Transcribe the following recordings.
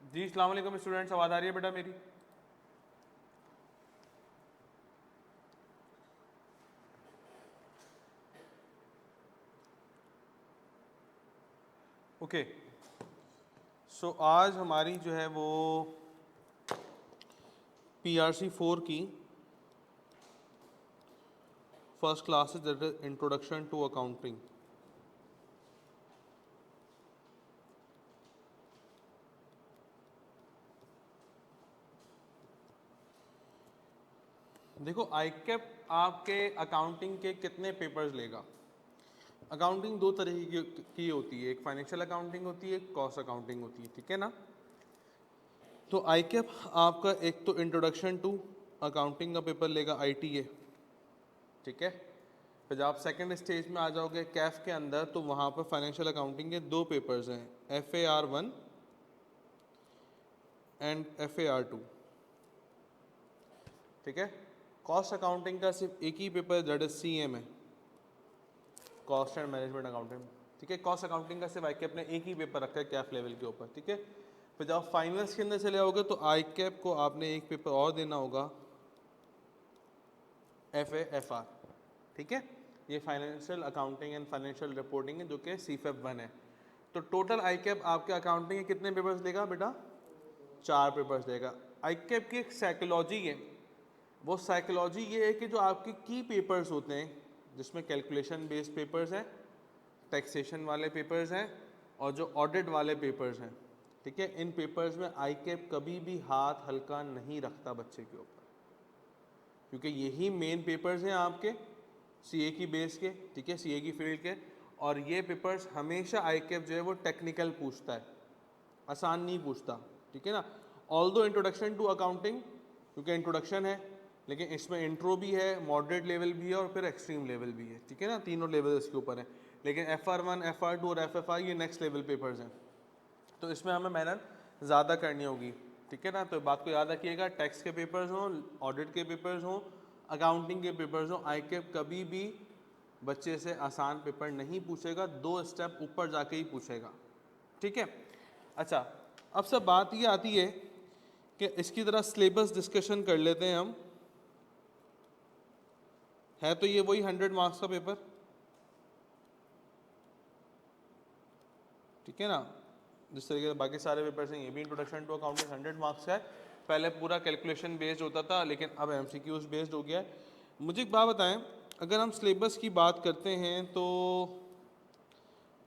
जी अस्सलाम वालेकुम स्टूडेंट्स, आवाज़ आ रही है बेटा मेरी? ओके। सो आज हमारी जो है वो PRC 4 की फर्स्ट क्लास है, that is introduction to accounting. देखो आईकैप आपके अकाउंटिंग के कितने पेपर्स लेगा। अकाउंटिंग दो तरह की होती है, एक फाइनेंशियल अकाउंटिंग होती है, एक कॉस्ट अकाउंटिंग होती है, ठीक है ना। तो आईकैप आपका एक तो इंट्रोडक्शन टू अकाउंटिंग का पेपर लेगा ITA, ठीक है। फिर जब आप सेकंड स्टेज में आ जाओगे कैफ के अंदर, तो वहाँ पर फाइनेंशियल अकाउंटिंग के दो पेपर्स हैं, FAR 1 एंड FAR 2, ठीक है। कॉस्ट अकाउंटिंग का सिर्फ एक ही पेपर दैट इज CM है, कॉस्ट एंड मैनेजमेंट अकाउंटिंग, ठीक है। कॉस्ट अकाउंटिंग का सिर्फ आईकैप ने एक ही पेपर रखा है कैफ लेवल के ऊपर, ठीक है। फिर जब आप फाइनल्स के अंदर चले आओगे तो आईकैप को आपने एक पेपर और देना होगा, FAFR, ठीक है। ये financial accounting and financial reporting है जो कि CFAP 1 है। तो टोटल आईकैप आपके अकाउंटिंग के कितने पेपर्स देगा बेटा? 4 पेपर्स देगा। आईकैप की एक साइकोलॉजी है, वो साइकोलॉजी ये है कि जो आपके की पेपर्स होते हैं जिसमें कैलकुलेशन बेस्ड पेपर्स हैं, टैक्सेशन वाले पेपर्स हैं और जो ऑडिट वाले पेपर्स हैं, ठीक है, इन पेपर्स में आईकैप कभी भी हाथ हल्का नहीं रखता बच्चे के ऊपर, क्योंकि यही मेन पेपर्स हैं आपके CA की बेस के, ठीक है, CA की फील्ड के। और ये पेपर्स हमेशा आईकैप जो है वो टेक्निकल पूछता है, आसान नहीं पूछता, ठीक है ना। ऑल दो इंट्रोडक्शन टू अकाउंटिंग, क्योंकि इंट्रोडक्शन है, लेकिन इसमें इंट्रो भी है, मॉडरेट लेवल भी है और फिर एक्सट्रीम लेवल भी है, ठीक है ना। तीनों लेवल इसके ऊपर है। लेकिन FR 1, FR 2 और FFI ये नेक्स्ट लेवल पेपर्स हैं, तो इसमें हमें मेहनत ज़्यादा करनी होगी, ठीक है ना। तो बात को याद रखिएगा, टैक्स के पेपर्स हों, ऑडिट के पेपर्स हों, अकाउंटिंग के पेपर्स हों, आईकैप कभी भी बच्चे से आसान पेपर नहीं पूछेगा, 2 स्टेप ऊपर जाके ही पूछेगा, ठीक है। अच्छा, अब सब बात ये आती है कि इसकी तरह सिलेबस डिस्कशन कर लेते हैं हम। है तो ये वही 100 मार्क्स का पेपर, ठीक है ना। जिस तरीके से बाकी सारे पेपर्स हैं, ये भी इंट्रोडक्शन टू अकाउंटिंग 100 मार्क्स का है। पहले पूरा कैलकुलेशन बेस्ड होता था, लेकिन अब MCQs बेस्ड हो गया है। मुझे एक बात बताएं, अगर हम सिलेबस की बात करते हैं तो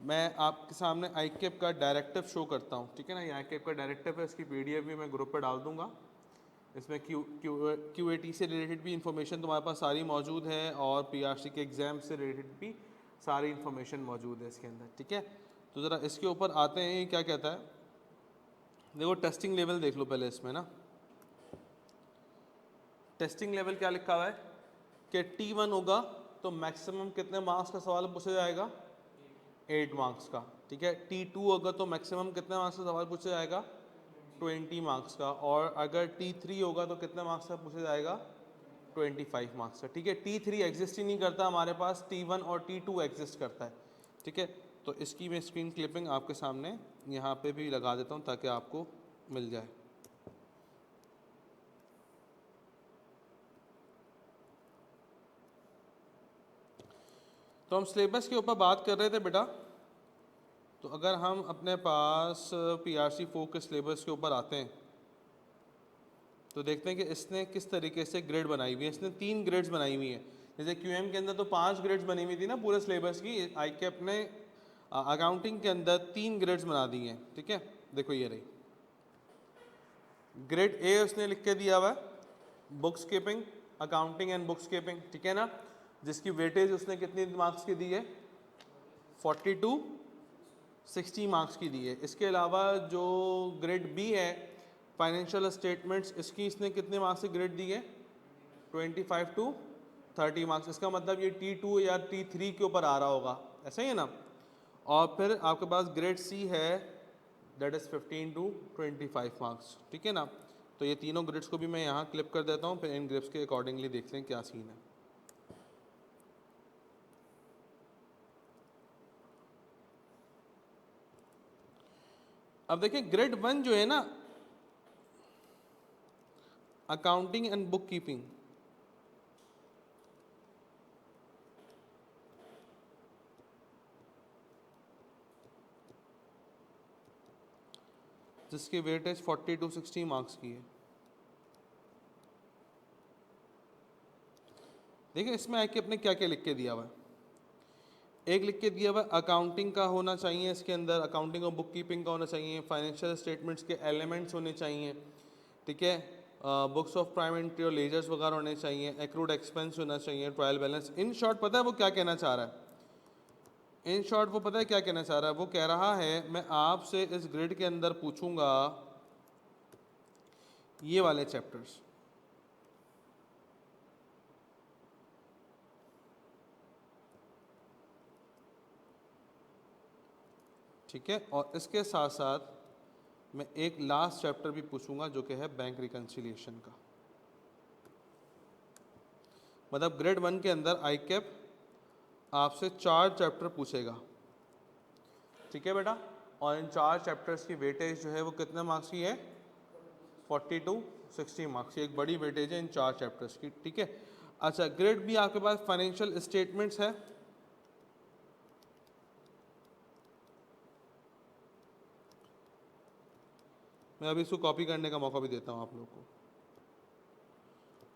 मैं आपके सामने आईकैप का डायरेक्टिव शो करता हूँ, ठीक है ना। ये आईकैप का डायरेक्टिव है, इसकी PDF भी मैं ग्रुप पर डाल दूंगा। इसमें QAT से रिलेटेड भी इंफॉर्मेशन तुम्हारे पास सारी मौजूद है और PRC के एग्ज़ाम से रिलेटेड भी सारी इंफॉर्मेशन मौजूद है इसके अंदर, ठीक है। तो ज़रा इसके ऊपर आते हैं, क्या कहता है। देखो टेस्टिंग लेवल देख लो पहले इसमें ना। टेस्टिंग लेवल क्या लिखा हुआ है कि T1 होगा तो मैक्सिमम कितने मार्क्स का सवाल पूछा जाएगा? 8 मार्क्स का, ठीक है। T2 होगा तो मैक्सिमम कितने मार्क्स का सवाल पूछा जाएगा? 20 मार्क्स का। और अगर T3 होगा तो कितने मार्क्स का पूछा जाएगा? 25 मार्क्स का, ठीक है। T3 एग्जिस्ट ही नहीं करता हमारे पास, T1 और T2 एग्जिस्ट करता है, ठीक है। तो इसकी मैं स्क्रीन क्लिपिंग आपके सामने यहाँ पे भी लगा देता हूँ ताकि आपको मिल जाए। तो हम सिलेबस के ऊपर बात कर रहे थे बेटा। तो अगर हम अपने पास PRC 4 के सिलेबस के ऊपर आते हैं तो देखते हैं कि इसने किस तरीके से ग्रेड बनाई हुई है। इसने 3 ग्रेड्स बनाई हुई हैं। जैसे QM के अंदर तो 5 ग्रेड्स बनी हुई थी ना पूरे सिलेबस की, आईकैप ने अकाउंटिंग के अंदर 3 ग्रेड्स बना दी हैं, ठीक है। देखो ये रही ग्रेड A, उसने लिख के दिया हुआ है books keeping, accounting and books keeping, ठीक है ना। जिसकी वेटेज उसने कितनी मार्क्स की दी है? 42 60 मार्क्स की दी है। इसके अलावा जो ग्रेड B है फाइनेंशियल स्टेटमेंट्स, इसकी इसने कितने मार्क्स से ग्रेड दी है? 25 to 30 मार्क्स। इसका मतलब ये T2 या T3 के ऊपर आ रहा होगा, ऐसा ही है ना। और फिर आपके पास ग्रेड C है, दैट इज़ 15 to 25 मार्क्स, ठीक है ना। तो ये तीनों ग्रेड्स को भी मैं यहाँ क्लिप कर देता हूँ, फिर इन ग्रेड्स के अकॉर्डिंगली देखते हैं क्या सीन है। अब देखिए ग्रेड 1 जो है ना, अकाउंटिंग एंड बुक कीपिंग, जिसकी वेटेज 40 to 60 मार्क्स की है। देखिए इसमें आके अपने क्या क्या लिख के दिया हुआ है। एक लिख के दिया हुआ है अकाउंटिंग का होना चाहिए, इसके अंदर अकाउंटिंग और बुक कीपिंग का होना चाहिए, फाइनेंशियल स्टेटमेंट्स के एलिमेंट्स होने चाहिए, ठीक है, बुक्स ऑफ प्राइम एंट्री और लेजर्स वगैरह होने चाहिए, एक्रूड एक्सपेंस होना चाहिए, ट्रायल बैलेंस। इन शॉर्ट पता है वो क्या कहना चाह रहा है? इन शॉर्ट वो पता है क्या कहना चाह रहा है? वो कह रहा है मैं आपसे इस ग्रिड के अंदर पूछूंगा ये वाले चैप्टर्स, ठीक है, और इसके साथ साथ मैं एक लास्ट चैप्टर भी पूछूंगा जो कि है बैंक रिकंसिलिएशन का। मतलब ग्रेड 1 के अंदर आई कैप आपसे 4 चैप्टर पूछेगा, ठीक है बेटा, और इन 4 चैप्टर्स की वेटेज जो है वो कितने मार्क्स की है? 40 to 60 मार्क्स की। एक बड़ी वेटेज है इन 4 चैप्टर्स की, ठीक है। अच्छा, ग्रेड बी आपके पास फाइनेंशियल स्टेटमेंट्स है, मैं अभी इसको कॉपी करने का मौका भी देता हूँ आप लोगों को।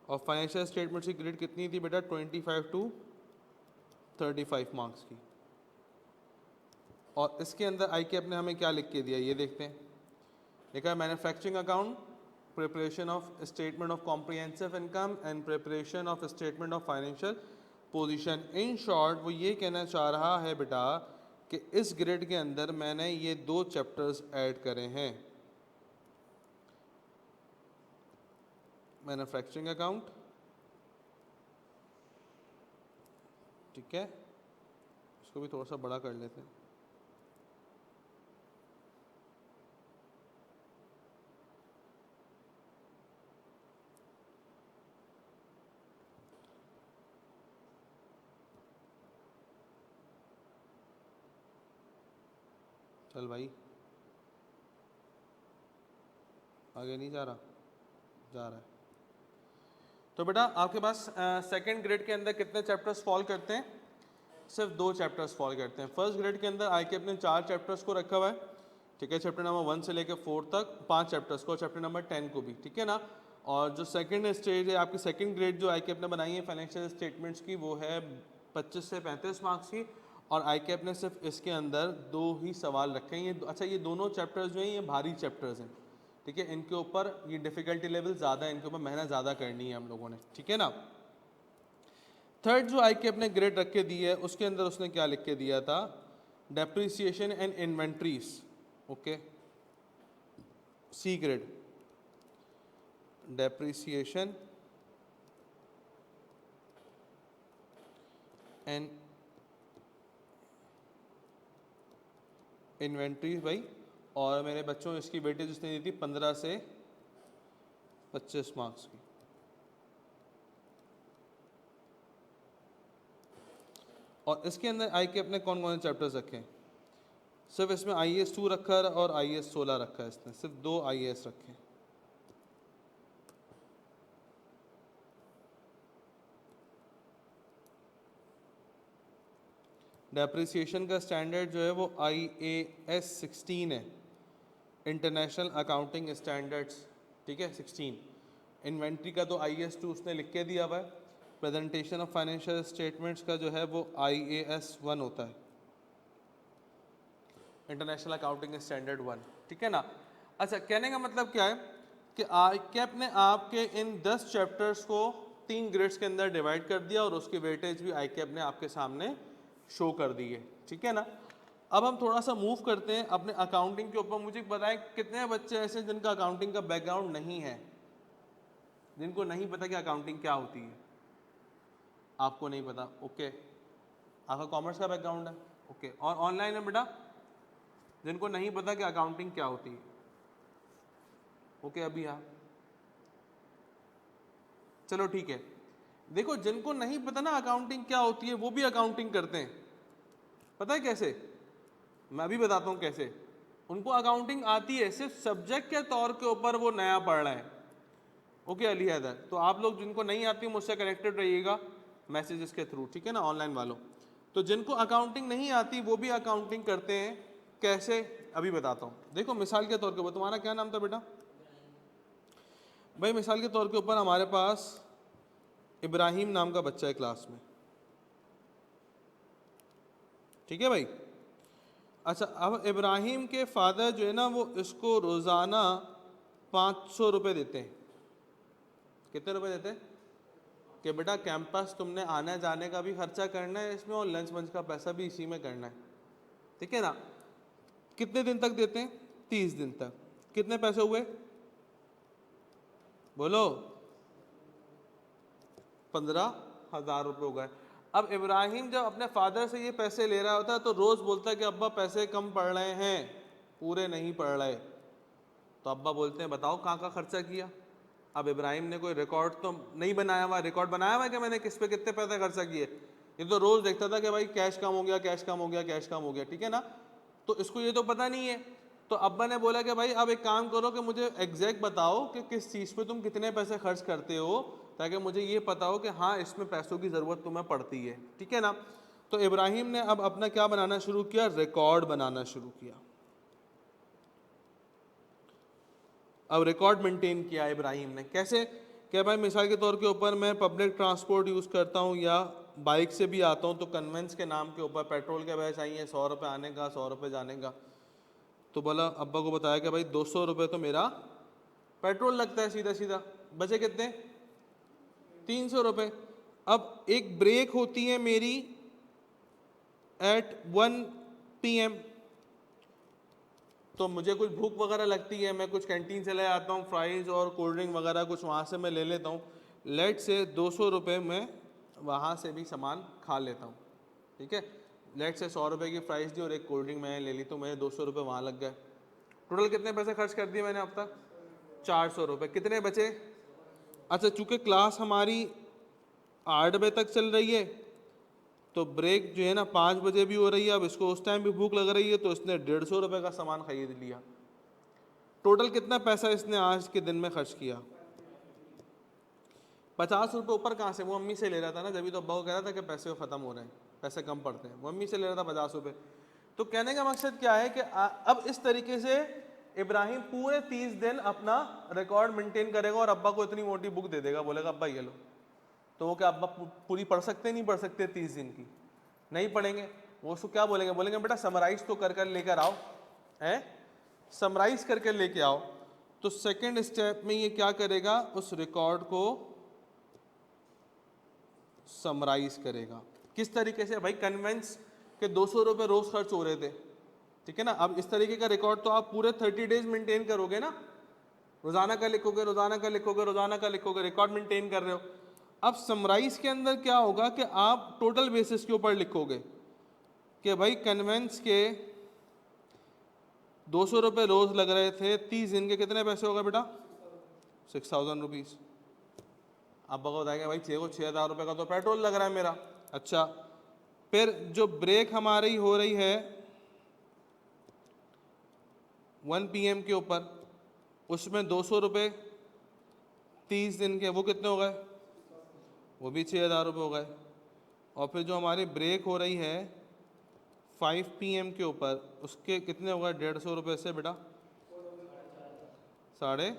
और फाइनेंशियल स्टेटमेंट्स की ग्रेड कितनी थी बेटा? 25 to 35 मार्क्स की। और इसके अंदर आई कैप ने हमें क्या लिख के दिया ये देखते हैं। लिखा है manufacturing account, preparation of statement of comprehensive income and preparation of statement of financial position. In short वो ये कहना चाह रहा है बेटा कि इस ग्रेड के अंदर मैंने ये 2 चैप्टर्स ऐड करे हैं, मैन्युफैक्चरिंग अकाउंट, ठीक है, इसको भी थोड़ा सा बड़ा कर लेते हैं, चल भाई आगे नहीं जा रहा, जा रहा है। तो बेटा आपके पास सेकंड ग्रेड के अंदर कितने चैप्टर्स फॉल करते हैं? सिर्फ 2 चैप्टर्स फॉल करते हैं। फर्स्ट ग्रेड के अंदर आई कैप ने 4 चैप्टर्स को रखा हुआ है, ठीक है, चैप्टर नंबर 1 से लेकर 4 तक 5 चैप्टर्स को, चैप्टर नंबर 10 को भी, ठीक है ना। और जो सेकंड स्टेज है आपकी, सेकंड ग्रेड जो आई कैप ने बनाई है फाइनेंशियल स्टेटमेंट्स की, वो है 25 से 35 मार्क्स की। और आई कैप ने सिर्फ इसके अंदर 2 ही सवाल रखे हैं। ये अच्छा, ये दोनों चैप्टर्स जो हैं ये भारी चैप्टर्स हैं, ठीक है, इनके ऊपर ये डिफिकल्टी लेवल ज़्यादा है, इनके ऊपर मेहनत ज़्यादा करनी है हम लोगों ने, ठीक है ना। थर्ड जो आई कैप ने ग्रेड रख के दी है उसके अंदर उसने क्या लिख के दिया था? Depreciation and inventories, okay, C grade, depreciation and inventories भाई। और मेरे बच्चों इसकी वेटेज उसने दी थी 15 से 25 मार्क्स की। और इसके अंदर आई के अपने कौन कौन से चैप्टर्स रखे हैं? सिर्फ इसमें IAS 2 रखा है और IAS 16 रखा है, इसने सिर्फ 2 IAS रखे हैं। डेप्रिसिएशन का स्टैंडर्ड जो है वो IAS 16 है, इंटरनेशनल अकाउंटिंग स्टैंडर्ड्स, ठीक है, 16। इन्वेंट्री का तो IAS 2 उसने लिख के दिया हुआ है। प्रेजेंटेशन ऑफ फाइनेंशियल स्टेटमेंट्स का जो है वो IAS 1 होता है, इंटरनेशनल अकाउंटिंग स्टैंडर्ड 1, ठीक है ना। अच्छा, कहने का मतलब क्या है कि आई कैप ने आपके इन 10 चैप्टर्स को 3 ग्रेड्स के अंदर डिवाइड कर दिया और उसकी वेटेज भी आई कैप ने आपके सामने शो कर दी है, ठीक है ना। अब हम थोड़ा सा मूव करते हैं अपने अकाउंटिंग के ऊपर। मुझे बताएं कितने बच्चे ऐसे हैं जिनका अकाउंटिंग का बैकग्राउंड नहीं है, जिनको नहीं पता कि अकाउंटिंग क्या होती है? आपको नहीं पता, ओके, आपका कॉमर्स का बैकग्राउंड है, ओके, और ऑनलाइन है बेटा जिनको नहीं पता कि अकाउंटिंग क्या होती है, ओके, अभी हाँ, चलो ठीक है। देखो जिनको नहीं पता ना अकाउंटिंग क्या होती है वो भी अकाउंटिंग करते हैं, पता है कैसे? मैं भी बताता हूँ कैसे। उनको अकाउंटिंग आती है, सिर्फ सब्जेक्ट के तौर के ऊपर वो नया पढ़ रहे हैं, ओके अली हैदर, तो आप लोग जिनको नहीं आती मुझसे कनेक्टेड रहिएगा मैसेजेस के थ्रू, ठीक है ना, ऑनलाइन वालों। तो जिनको अकाउंटिंग नहीं आती वो भी अकाउंटिंग करते हैं, कैसे अभी बताता हूँ। देखो मिसाल के तौर के ऊपर, तुम्हारा क्या नाम था बेटा? भाई मिसाल के तौर के ऊपर हमारे पास इब्राहिम नाम का बच्चा है क्लास में, ठीक है भाई। अच्छा, अब इब्राहिम के फादर जो है ना वो इसको रोज़ाना 500 रुपये देते हैं। कितने रुपए देते हैं? कि बेटा कैंपस तुमने आने जाने का भी खर्चा करना है इसमें, और लंच वंच का पैसा भी इसी में करना है, ठीक है ना। कितने दिन तक देते हैं? 30 दिन तक। कितने पैसे हुए बोलो? 15,000 रुपये हो गए। अब इब्राहिम जब अपने फादर से ये पैसे ले रहा होता है तो रोज़ बोलता है कि अब्बा पैसे कम पड़ रहे हैं, पूरे नहीं पड़ रहे। तो अब्बा बोलते हैं बताओ कहाँ का खर्चा किया। अब इब्राहिम ने कोई रिकॉर्ड तो नहीं बनाया हुआ, रिकॉर्ड बनाया हुआ है कि मैंने किस पे कितने पैसे खर्चा किए? ये तो रोज़ देखता था कि भाई कैश कम हो गया, कैश कम हो गया, कैश कम हो गया, ठीक है ना। तो इसको ये तो पता नहीं है। तो अब्बा ने बोला कि भाई अब एक काम करो कि मुझे एग्जैक्ट बताओ कि किस चीज़ पे तुम कितने पैसे खर्च करते हो, ताकि मुझे ये पता हो कि हाँ इसमें पैसों की ज़रूरत तुम्हें पड़ती है, ठीक है ना। तो इब्राहिम ने अब अपना क्या बनाना शुरू किया? रिकॉर्ड बनाना शुरू किया। अब रिकॉर्ड मेंटेन किया इब्राहिम ने। कैसे? क्या भाई मिसाल के तौर के ऊपर मैं पब्लिक ट्रांसपोर्ट यूज़ करता हूँ या बाइक से भी आता हूँ, तो कन्वेंस के नाम के ऊपर पेट्रोल का पैसा चाहिए, 100 रुपये आने का, 100 रुपये जाने का। तो बोला, अब्बा को बताया कि भाई 200 रुपये तो मेरा पेट्रोल लगता है सीधा सीधा, बचे कितने? 300 रुपये। अब एक ब्रेक होती है मेरी एट 1 PM, तो मुझे कुछ भूख वगैरह लगती है, मैं कुछ कैंटीन चले आता हूँ, फ्राइज़ और कोल्ड ड्रिंक वगैरह कुछ वहाँ से मैं ले लेता हूँ। लेट से 200 रुपये में वहाँ से भी सामान खा लेता हूँ, ठीक है। लेट से 100 रुपये की फ्राइज़ दी और एक कोल्ड ड्रिंक मैंने ले ली, तो मेरे 200 रुपये वहाँ लग गए। टोटल कितने पैसे खर्च कर दिए मैंने अब तक? 400 रुपये। कितने बचे? अच्छा, चूँकि क्लास हमारी 8 बजे तक चल रही है, तो ब्रेक जो है ना 5 बजे भी हो रही है, अब इसको उस टाइम भी भूख लग रही है, तो इसने 150 रुपये का सामान खरीद लिया। टोटल कितना पैसा इसने आज के दिन में खर्च किया? 50 रुपये ऊपर कहाँ से? वो अम्मी से ले रहा था ना, जब भी तो अब्बा को कह रहा था कि पैसे ख़त्म हो रहे हैं, पैसे कम पड़ते हैं, वो अम्मी से ले रहा था 50 रुपये। तो कहने का मकसद क्या है कि अब इस तरीके से इब्राहिम पूरे 30 दिन अपना रिकॉर्ड मेंटेन करेगा और अब्बा को इतनी मोटी बुक दे देगा, बोलेगा अब्बा ये लो। तो वो क्या अब्बा पूरी पढ़ सकते नहीं पढ़ सकते 30 दिन की? नहीं पढ़ेंगे। वो उसको क्या बोलेंगे? बोलेंगे बेटा समराइज तो कर लेकर आओ, है समराइज करके लेके आओ। तो सेकंड स्टेप में ये क्या करेगा? उस रिकॉर्ड को समराइज करेगा। किस तरीके से भाई? कन्वेंस के 200 रुपये रोज खर्च हो रहे थे, ठीक है ना। अब इस तरीके का रिकॉर्ड तो आप पूरे 30 डेज मेंटेन करोगे ना, रोजाना का लिखोगे, रोजाना का लिखोगे, रोजाना का लिखोगे, रिकॉर्ड मेंटेन कर रहे हो। अब समराइज के अंदर क्या होगा कि आप टोटल बेसिस के ऊपर लिखोगे कि भाई कन्वेंस के 200 रुपये रोज लग रहे थे, 30 दिन के कितने पैसे होगा बेटा? 6000 रुपीज़। अब बताएंगे भाई 6,000 रुपये का तो पेट्रोल लग रहा है मेरा। अच्छा, फिर जो ब्रेक हमारी हो रही है 1 PM के ऊपर, उसमें 200 रुपये 30 दिन के, वो कितने हो गए? वो भी 6,000 रुपये हो गए। और फिर जो हमारी ब्रेक हो रही है 5 PM के ऊपर, उसके कितने हो गए? 150 रुपये से बेटा साढ़े,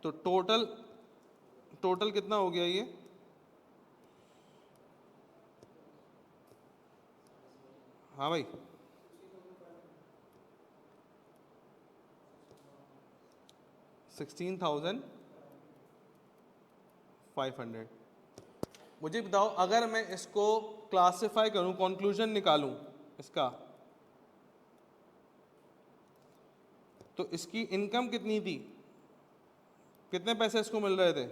तो टोटल कितना हो गया ये? हाँ भाई, 16,500। मुझे बताओ अगर मैं इसको क्लासिफाई करूं, कंक्लूजन निकालूं इसका, तो इसकी इनकम कितनी थी? कितने पैसे इसको मिल रहे थे?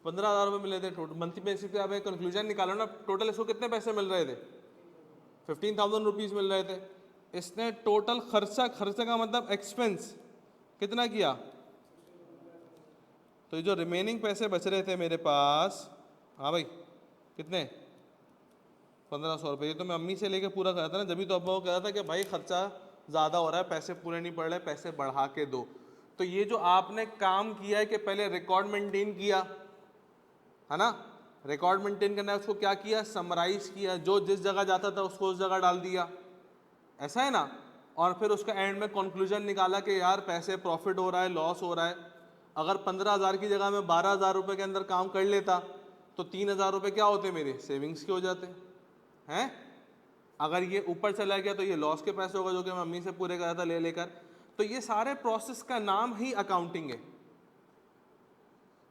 15,000 रुपये मिल रहे थे टोटल मंथली बेसिस पे। अब एक कंक्लूजन निकालो ना, टोटल इसको कितने पैसे मिल रहे थे? 15,000 रुपीज़ मिल रहे थे। इसने टोटल खर्चा का मतलब एक्सपेंस कितना किया? तो ये जो रिमेनिंग पैसे बच रहे थे मेरे पास, हाँ भाई कितने? 1500 रुपये। ये तो मैं अम्मी से लेके पूरा करा था ना, जब भी तो अब्बा को कह रहा था कि भाई खर्चा ज़्यादा हो रहा है, पैसे पूरे नहीं पड़ रहे, पैसे बढ़ा के दो। तो ये जो आपने काम किया है कि पहले रिकॉर्ड मेंटेन किया है ना, रिकॉर्ड मेंटेन करना है, उसको क्या किया, समराइज किया, जो जिस जगह जाता था उसको उस जगह डाल दिया, ऐसा है ना। और फिर उसका एंड में कंक्लूजन निकाला कि यार पैसे प्रॉफिट हो रहा है, लॉस हो रहा है। अगर 15,000 की जगह में 12,000 रुपये के अंदर काम कर लेता तो 3,000 रुपये क्या होते मेरे, सेविंग्स के हो जाते हैं। अगर ये ऊपर चला गया तो ये लॉस के पैसे होगा जो कि मैं मम्मी से पूरे करा था ले लेकर। तो ये सारे प्रोसेस का नाम ही अकाउंटिंग है।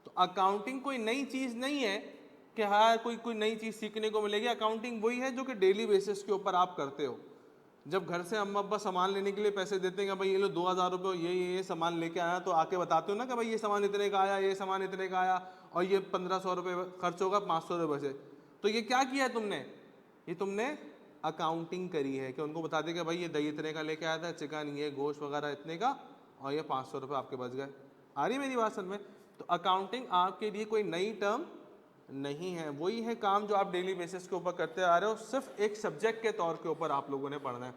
तो अकाउंटिंग कोई नई चीज नहीं है कि हाँ कोई नई चीज सीखने को मिलेगी। अकाउंटिंग वही है जो कि डेली बेसिस के ऊपर आप करते हो। जब घर से अम्मा अब्बा सामान लेने के लिए पैसे देते हैं कि भाई ये लो 2,000 रुपये, ये सामान लेके आया, तो आके बताते हो ना कि भाई ये सामान इतने का आया, ये सामान इतने का आया, और ये 1,500 रुपये खर्च होगा, 500 रुपये से। तो ये क्या किया है तुमने, ये तुमने अकाउंटिंग करी है कि उनको बता दे कि भाई ये दही इतने का लेके आया था, चिकन ये गोश्त वगैरह इतने का, और ये 500 रुपये आपके बच गए। आ रही मेरी बात समझ में। तो अकाउंटिंग आपके लिए कोई नई टर्म नहीं है, वही है काम जो आप डेली बेसिस के ऊपर करते आ रहे हो, सिर्फ एक सब्जेक्ट के तौर के ऊपर आप लोगों ने पढ़ना है।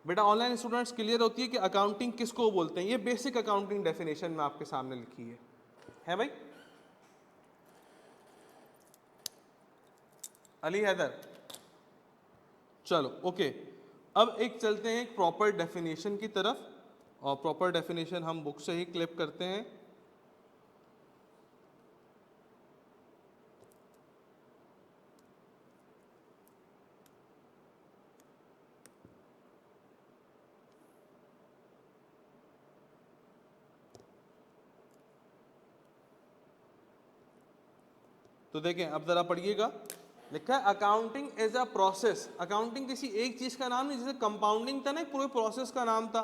बेटा ऑनलाइन स्टूडेंट्स क्लियर होती है कि अकाउंटिंग किसको बोलते हैं। ये बेसिक अकाउंटिंग डेफिनेशन में आपके सामने लिखी है भाई। अली हैदर, चलो ओके। अब एक चलते हैं एक प्रॉपर डेफिनेशन की तरफ, और प्रॉपर डेफिनेशन हम बुक से ही क्लिप करते हैं। तो देखें अब जरा पढ़िएगा, लिखा है accounting is a process. Accounting किसी एक चीज का नाम नहीं, जैसे कंपाउंडिंग था ना, पूरे प्रोसेस का नाम था।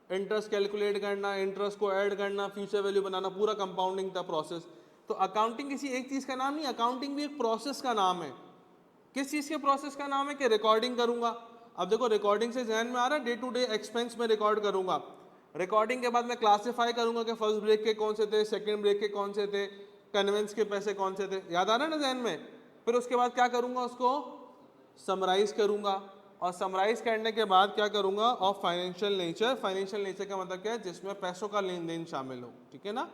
इंटरेस्ट कैलकुलेट करना, इंटरेस्ट को ऐड करना, फ्यूचर वैल्यू बनाना, पूरा कंपाउंडिंग था प्रोसेस। तो अकाउंटिंग किसी एक चीज का नाम नहीं, अकाउंटिंग भी एक प्रोसेस का नाम है। किस चीज के प्रोसेस का नाम है कि रिकॉर्डिंग करूंगा। अब देखो रिकॉर्डिंग से जहन में आ रहा है, डे टू डे एक्सपेंस में रिकॉर्ड करूंगा। रिकॉर्डिंग के बाद मैं क्लासिफाई करूंगा कि फर्स्ट ब्रेक के कौन से थे, सेकंड ब्रेक के कौन से थे, कन्वेंस के पैसे कौन से थे, याद आ रहा है ना जहन में। फिर उसके बाद क्या करूंगा, उसको समराइज करूंगा, और समराइज करने के बाद क्या करूंगा, of financial nature. Financial nature का मतलब क्या है, जिसमें पैसों का लेन देन शामिल हो, ठीक है ना।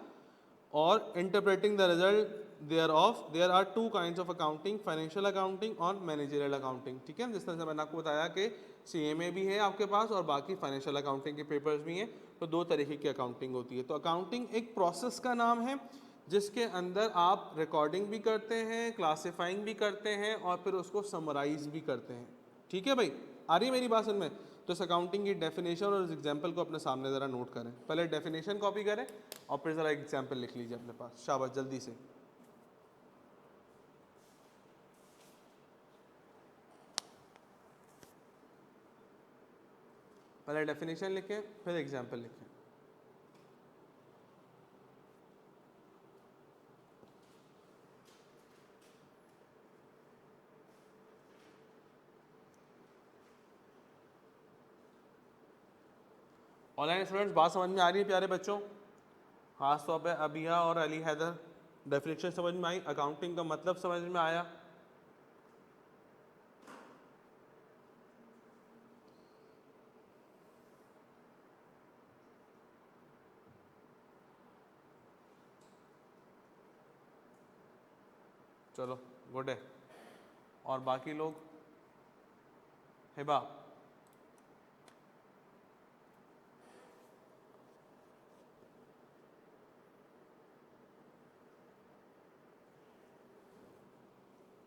और interpreting the result there are two kinds of accounting, financial accounting और मैनेजरियल अकाउंटिंग, ठीक है। जिस तरह से मैंने आपको बताया कि सीएमए भी है आपके पास और बाकी फाइनेंशियल अकाउंटिंग के पेपर्स भी हैं। तो दो तरीके की अकाउंटिंग होती है। तो अकाउंटिंग एक प्रोसेस का नाम है जिसके अंदर आप रिकॉर्डिंग भी करते हैं, क्लासिफाइंग भी करते हैं, और फिर उसको समराइज भी करते हैं, ठीक है भाई। आ रही है मेरी बात समझ में। तो इस अकाउंटिंग की डेफिनेशन और इस एग्जाम्पल को अपने सामने ज़रा नोट करें। पहले डेफिनेशन कॉपी करें और फिर ज़रा एग्जाम्पल लिख लीजिए अपने पास, शाबाश जल्दी से। पहले डेफिनेशन लिखें फिर एग्जाम्पल लिखें। ऑनलाइन स्टूडेंट्स बात समझ में आ रही है प्यारे बच्चों, खास तौर पे अबिया और अली हैदर। डेफिनेशन समझ में आई, अकाउंटिंग का मतलब समझ में आया। चलो गुड है। और बाकी लोग, हिबा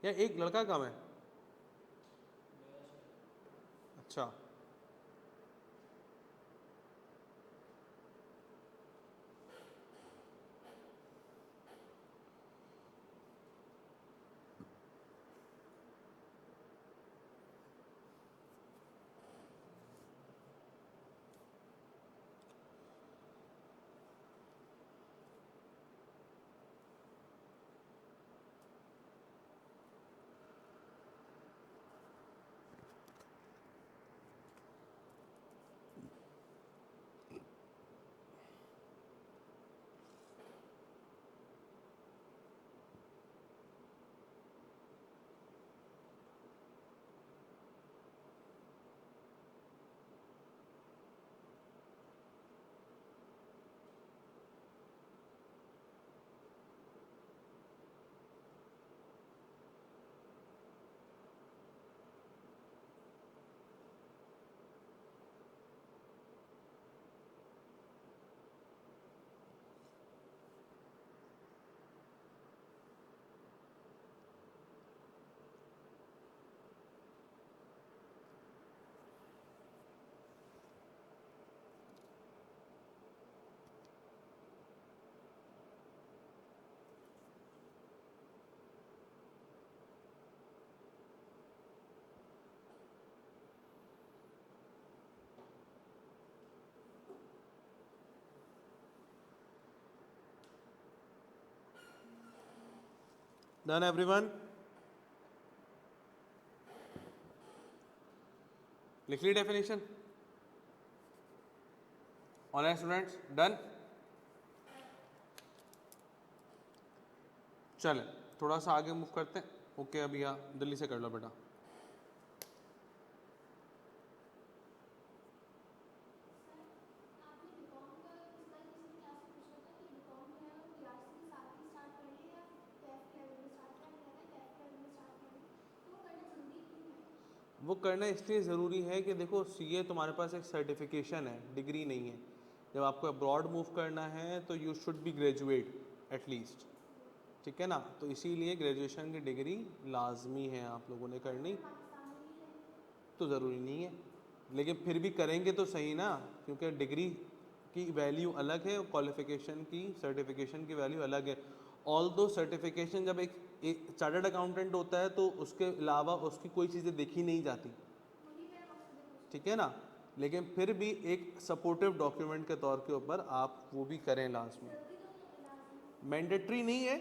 या एक लड़का कम है, अच्छा। Done everyone? लिख ली डेफिनेशन? Online students done? चले थोड़ा सा आगे मूव करते हैं। ओके अभी यहाँ दिल्ली से कर लो बेटा। वो करना इसलिए ज़रूरी है कि देखो सीए तुम्हारे पास एक सर्टिफिकेशन है, डिग्री नहीं है। जब आपको अब्रॉड मूव करना है तो you should be graduate at least, ठीक है ना। तो इसीलिए ग्रेजुएशन की डिग्री लाजमी है आप लोगों ने करनी। तो ज़रूरी नहीं है, लेकिन फिर भी करेंगे तो सही ना, क्योंकि डिग्री की वैल्यू अलग है और क्वालिफिकेशन की सर्टिफिकेशन की वैल्यू अलग है। ऑल दो सर्टिफिकेशन जब एक चार्टर्ड अकाउंटेंट होता है तो उसके अलावा उसकी कोई चीज़ें देखी नहीं जाती, ठीक है ना। लेकिन फिर भी एक सपोर्टिव डॉक्यूमेंट के तौर के ऊपर आप वो भी करें लास्ट में। मैंडेटरी नहीं है,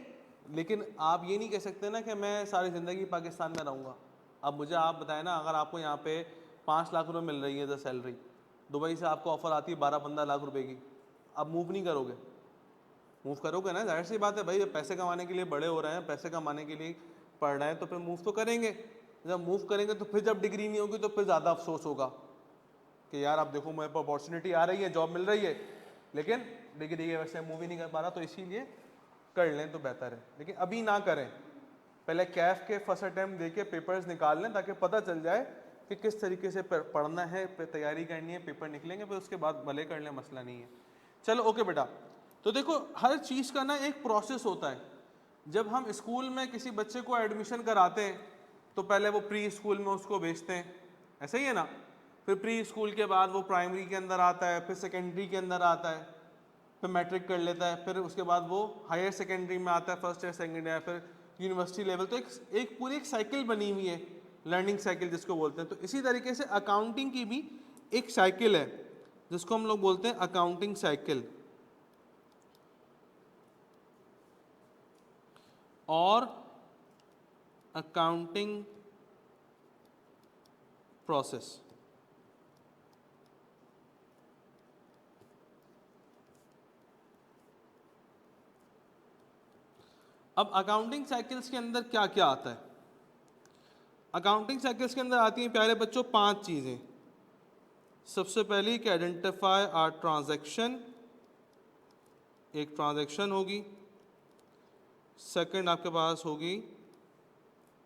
लेकिन आप ये नहीं कह सकते ना कि मैं सारी ज़िंदगी पाकिस्तान में रहूँगा। अब मुझे आप बताएं ना, अगर आपको यहाँ पे 5 लाख रुपए मिल रही है द सैलरी, दुबई से आपको ऑफ़र आती है 12-15 लाख रुपए की, अब मूव नहीं करोगे? मूव करोगे ना, जाहिर सी बात है भाई, जब पैसे कमाने के लिए बड़े हो रहे हैं, पैसे कमाने के लिए पढ़ रहे हैं, तो फिर मूव तो करेंगे। जब मूव करेंगे तो फिर जब डिग्री नहीं होगी तो फिर ज़्यादा अफसोस होगा कि यार अब देखो मेरे पर अपॉर्चुनिटी आ रही है, जॉब मिल रही है, लेकिन डिग्री की वजह से मूव ही नहीं कर पा रहा। तो इसीलिए कर लें तो बेहतर है, लेकिन अभी ना करें। पहले कैफ के फर्स्ट अटैम्प्ट दे के पेपर्स निकाल लें ताकि पता चल जाए कि किस तरीके से पढ़ना है, तैयारी करनी है, पेपर निकलेंगे, फिर उसके बाद भले कर लें, मसला नहीं है। चलो ओके बेटा। तो देखो हर चीज़ का ना एक प्रोसेस होता है। जब हम स्कूल में किसी बच्चे को एडमिशन कराते हैं तो पहले वो प्री स्कूल में उसको भेजते हैं, ऐसा ही है ना। फिर प्री स्कूल के बाद वो प्राइमरी के अंदर आता है, फिर सेकेंडरी के अंदर आता है, फिर मैट्रिक कर लेता है, फिर उसके बाद वो हायर सेकेंडरी में आता है, फर्स्ट ईयर सेकेंड ईयर, फिर यूनिवर्सिटी लेवल। तो एक पूरी एक साइकिल बनी हुई है, लर्निंग साइकिल जिसको बोलते हैं। तो इसी तरीके से अकाउंटिंग की भी एक साइकिल है जिसको हम लोग बोलते हैं अकाउंटिंग साइकिल और अकाउंटिंग प्रोसेस। अब अकाउंटिंग साइकिल्स के अंदर क्या क्या आता है? अकाउंटिंग साइकिल्स के अंदर आती हैं प्यारे बच्चों 5 चीज़ें। सबसे पहली कि आइडेंटिफाई आर ट्रांजैक्शन, एक ट्रांजैक्शन होगी। सेकंड आपके पास होगी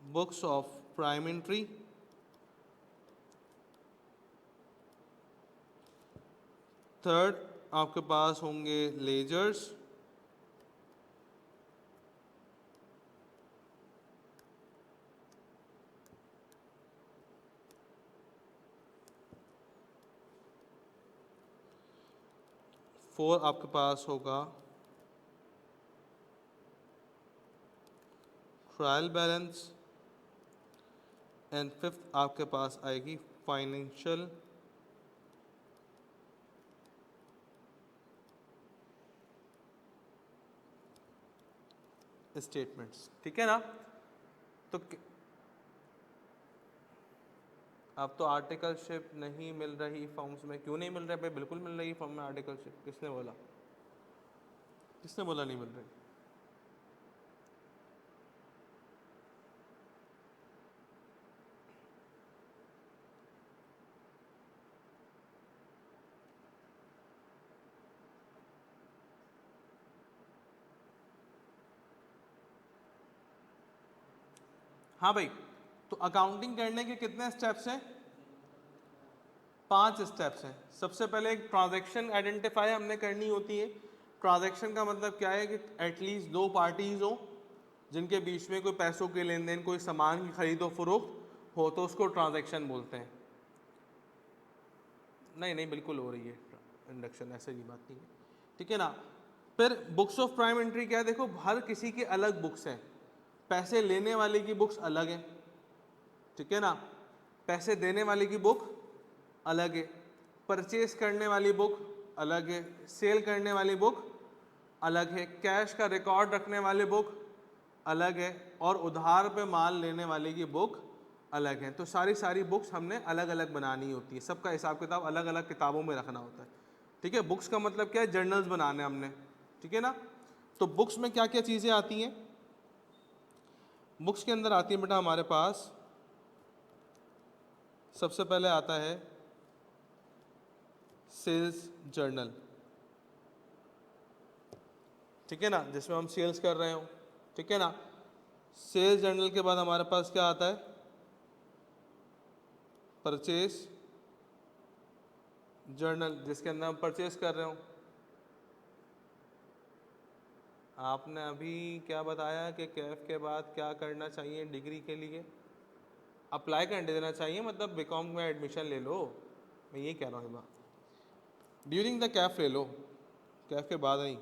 books of prime entry. Third आपके पास होंगे लेजर्स। फोर आपके पास होगा ट्रायल बैलेंस एंड फिफ्थ आपके पास आएगी फाइनेंशियल स्टेटमेंट्स, ठीक है ना। तो अब तो आर्टिकलशिप नहीं मिल रही फॉर्म्स में, क्यों नहीं मिल रहा भाई? बिल्कुल मिल रही फॉर्म में आर्टिकलशिप। किसने बोला? किसने बोला नहीं मिल रही? हाँ भाई, तो अकाउंटिंग करने के कितने स्टेप्स हैं? 5 स्टेप्स हैं। सबसे पहले एक ट्रांजैक्शन आइडेंटिफाई हमने करनी होती है। ट्रांजैक्शन का मतलब क्या है कि एटलीस्ट 2 पार्टीज हो जिनके बीच में कोई पैसों के लेन देन, कोई सामान की खरीदो फरोख्त हो, तो उसको ट्रांजैक्शन बोलते हैं। नहीं नहीं बिल्कुल हो रही है इंडक्शन, ऐसे की बात नहीं है, ठीक है ना। फिर बुक्स ऑफ प्राइम एंट्री क्या है? देखो हर किसी की अलग बुक्स हैं। पैसे लेने वाले की बुक्स अलग है, ठीक है ना। पैसे देने वाले की बुक अलग है, परचेस करने वाली बुक अलग है, सेल करने वाली बुक अलग है, कैश का रिकॉर्ड रखने वाली बुक अलग है और उधार पे माल लेने वाले की बुक अलग है। तो सारी बुक्स हमने अलग अलग बनानी होती है, सबका हिसाब किताब अलग अलग किताबों में रखना होता है। ठीक है, बुक्स का मतलब क्या है, जर्नल्स बनाने हमने, ठीक है ना। तो बुक्स में क्या क्या चीज़ें आती हैं, बुक्स के अंदर आती है बेटा हमारे पास सबसे पहले आता है सेल्स जर्नल, ठीक है ना, जिसमें हम सेल्स कर रहे हो, ठीक है ना। सेल्स जर्नल के बाद हमारे पास क्या आता है, परचेस जर्नल, जिसके अंदर हम परचेस कर रहे हो। आपने अभी क्या बताया कि कैफ के बाद क्या करना चाहिए डिग्री के लिए, अप्लाई कर देना चाहिए, मतलब बीकॉम में एडमिशन ले लो, मैं ये कह रहा हूँ। ड्यूरिंग द कैफ ले लो, कैफ के बाद नहीं।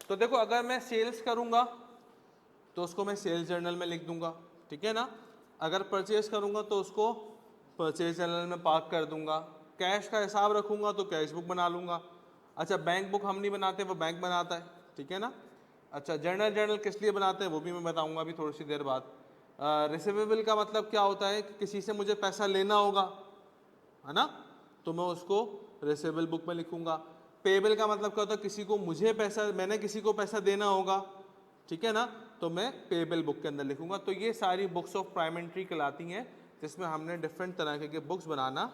तो देखो, अगर मैं सेल्स करूंगा तो उसको मैं सेल्स जर्नल में लिख दूंगा, ठीक है ना। अगर परचेज करूंगा तो उसको परचेज जर्नल में पार्क कर दूंगा। कैश का हिसाब रखूंगा तो कैश बुक बना लूंगा। अच्छा, बैंक बुक हम नहीं बनाते, वो बैंक बनाता है, ठीक है ना। अच्छा, जर्नल किस लिए बनाते हैं वो भी मैं बताऊंगा अभी थोड़ी सी देर बाद। रिसीवेबल का मतलब क्या होता है कि किसी से मुझे पैसा लेना होगा, है ना, तो मैं उसको रिसीवेबल बुक में लिखूंगा। पेबल का मतलब क्या होता है, किसी को मुझे पैसा, मैंने किसी को पैसा देना होगा, ठीक है ना, तो मैं पेबल बुक के अंदर लिखूंगा। तो ये सारी बुक्स ऑफ प्राइम एंट्री कहलाती हैं, जिसमें हमने डिफरेंट तरह के बुक्स बनाना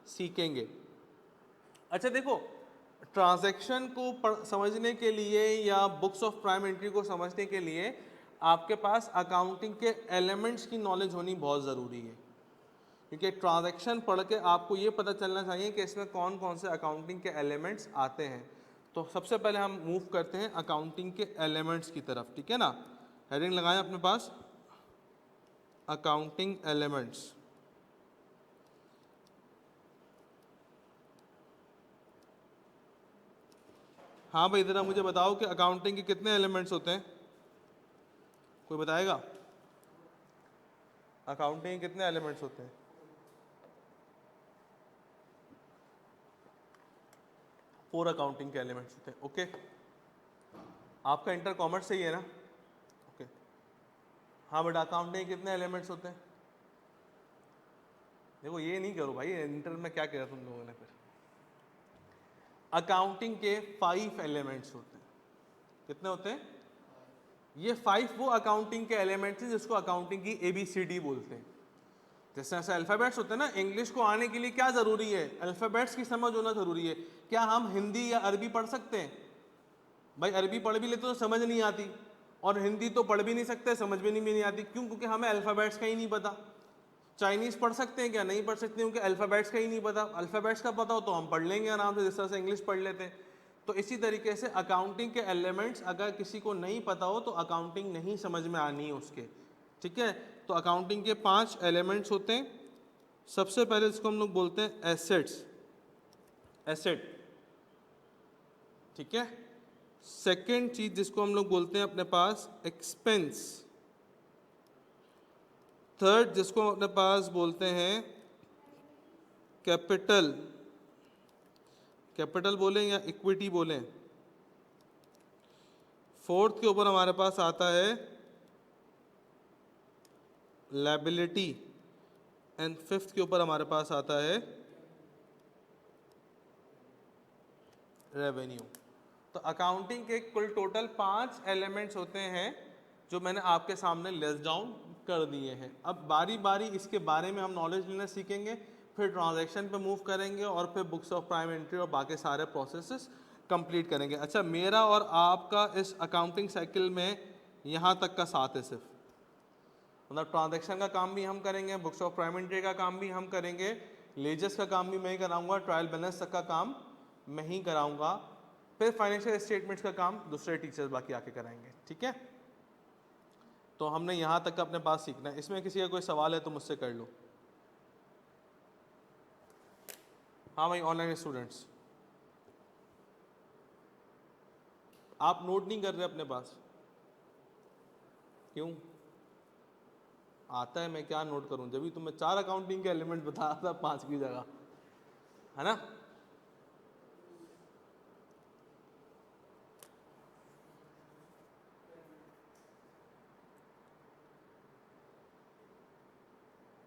सीखेंगे। अच्छा देखो, ट्रांजैक्शन को समझने के लिए या बुक्स ऑफ प्राइम एंट्री को समझने के लिए आपके पास अकाउंटिंग के एलिमेंट्स की नॉलेज होनी बहुत ज़रूरी है, क्योंकि ट्रांजैक्शन पढ़ के आपको ये पता चलना चाहिए कि इसमें कौन कौन से अकाउंटिंग के एलिमेंट्स आते हैं। तो सबसे पहले हम मूव करते हैं अकाउंटिंग के एलिमेंट्स की तरफ, ठीक है ना। हेडिंग लगाएं अपने पास, अकाउंटिंग एलिमेंट्स। हाँ भाई, जरा मुझे बताओ कि अकाउंटिंग के कितने एलिमेंट्स होते हैं, कोई बताएगा? अकाउंटिंग के कितने एलिमेंट्स होते हैं? 4 अकाउंटिंग के एलिमेंट्स होते हैं। ओके, आपका इंटर कॉमर्स सही है ना? ओके, हाँ बेटा, अकाउंटिंग के कितने एलिमेंट्स होते हैं? देखो, ये नहीं करो भाई, इंटर में क्या किया तुम लोगों ने फिर। अकाउंटिंग के 5 एलिमेंट्स होते हैं। कितने होते हैं? ये 5 वो अकाउंटिंग के एलिमेंट्स हैं जिसको अकाउंटिंग की ABCD बोलते हैं। जैसे ऐसे अल्फ़ाबेट्स होते हैं ना, इंग्लिश को आने के लिए क्या ज़रूरी है, अल्फ़ाबेट्स की समझ होना ज़रूरी है। क्या हम हिंदी या अरबी पढ़ सकते हैं? भाई अरबी पढ़ भी लेते तो समझ नहीं आती, और हिंदी तो पढ़ भी नहीं सकते, समझ भी नहीं आती। क्यों? क्योंकि हमें अल्फ़ाबेट्स का ही नहीं पता। चाइनीज़ पढ़ सकते हैं क्या? नहीं पढ़ सकते, क्योंकि अल्फ़ाबेट्स का ही नहीं पता। अल्फ़ाबेट्स का पता हो तो हम पढ़ लेंगे आराम से, जिस तरह से इंग्लिश पढ़ लेते हैं। तो इसी तरीके से अकाउंटिंग के एलिमेंट्स अगर किसी को नहीं पता हो तो अकाउंटिंग नहीं समझ में आनी है उसके, ठीक है। तो अकाउंटिंग के 5 एलिमेंट्स होते हैं। सबसे पहले इसको हम लोग बोलते हैं एसेट्स, एसेट, ठीक है। सेकेंड चीज जिसको हम लोग बोलते हैं अपने पास एक्सपेंस। थर्ड जिसको अपने पास बोलते हैं कैपिटल, कैपिटल बोलें या इक्विटी बोलें। फोर्थ के ऊपर हमारे पास आता है लायबिलिटी, एंड फिफ्थ के ऊपर हमारे पास आता है रेवेन्यू। तो अकाउंटिंग के कुल टोटल 5 एलिमेंट्स होते हैं जो मैंने आपके सामने लिस्ट डाउन कर दिए हैं। अब बारी बारी इसके बारे में हम नॉलेज लेना सीखेंगे, फिर ट्रांजैक्शन पे मूव करेंगे और फिर बुक्स ऑफ प्राइम एंट्री और बाकी सारे प्रोसेसेस कंप्लीट करेंगे। अच्छा, मेरा और आपका इस अकाउंटिंग साइकिल में यहाँ तक का साथ है सिर्फ, मतलब ट्रांजैक्शन का काम भी हम करेंगे, बुक्स ऑफ प्राइम एंट्री का काम भी हम करेंगे, लेजर्स का काम भी मैं ही कराऊंगा, ट्रायल बैलेंस तक का काम मैं ही कराऊंगा, फिर फाइनेंशियल स्टेटमेंट्स का काम दूसरे टीचर्स बाकी आके कराएंगे। ठीक है, तो हमने यहाँ तक अपने पास सीखना है। इसमें किसी का कोई सवाल है तो मुझसे कर लो। हाँ भाई, ऑनलाइन स्टूडेंट्स आप नोट नहीं कर रहे अपने पास, क्यों? आता है, मैं क्या नोट करूं, जब भी तुम्हें 4 अकाउंटिंग के एलिमेंट बताया था 5 की जगह, है ना।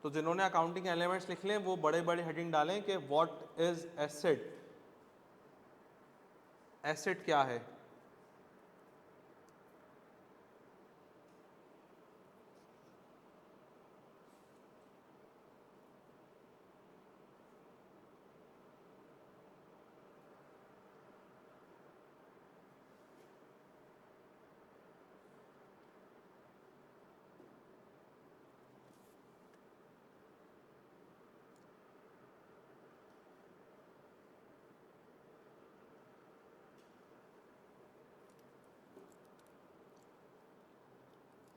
तो जिन्होंने अकाउंटिंग एलिमेंट्स लिख लें वो बड़े बड़े हेडिंग डालें कि व्हाट इज एसेट, एसेट क्या है।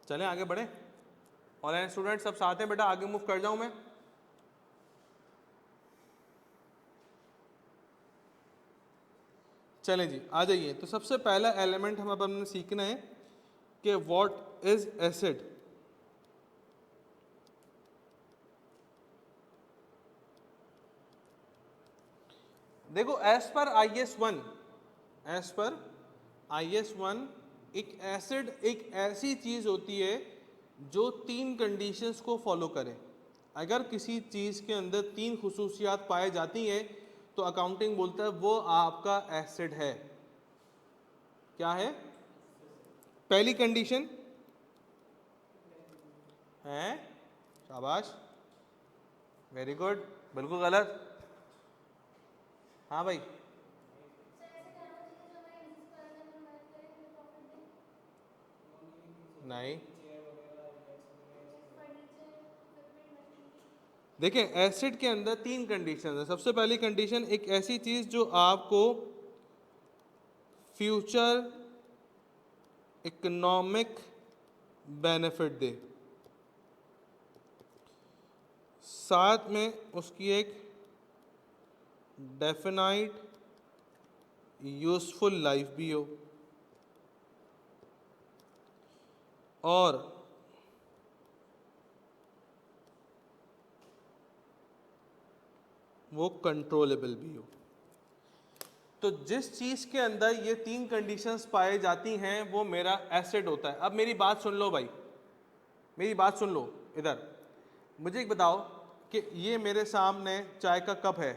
चलें आगे बढ़े, ऑनलाइन स्टूडेंट सब साथ हैं बेटा, आगे मूव कर जाऊं मैं। चलें जी, आ जाइए। तो सबसे पहला एलिमेंट हम अब हमने सीखना है कि व्हाट इज एसेट। देखो as per IS1, as per IS1 एक एसिड एक ऐसी चीज होती है जो 3 कंडीशंस को फॉलो करे। अगर किसी चीज के अंदर 3 खुसूसियात पाई जाती हैं तो अकाउंटिंग बोलता है वो आपका एसिड है। क्या है? पहली कंडीशन है, शाबाश, वेरी गुड, बिल्कुल गलत। हाँ भाई, नहीं, देखें एसिड के अंदर 3 कंडीशन है। सबसे पहली कंडीशन एक ऐसी चीज जो आपको फ्यूचर इकोनॉमिक बेनिफिट दे, साथ में उसकी एक डेफिनाइट यूजफुल लाइफ भी हो, और वो कंट्रोलेबल भी हो। तो जिस चीज के अंदर ये 3 कंडीशंस पाई जाती हैं वो मेरा एसेट होता है। अब मेरी बात सुन लो भाई, मेरी बात सुन लो इधर, मुझे एक बताओ कि ये मेरे सामने चाय का कप है,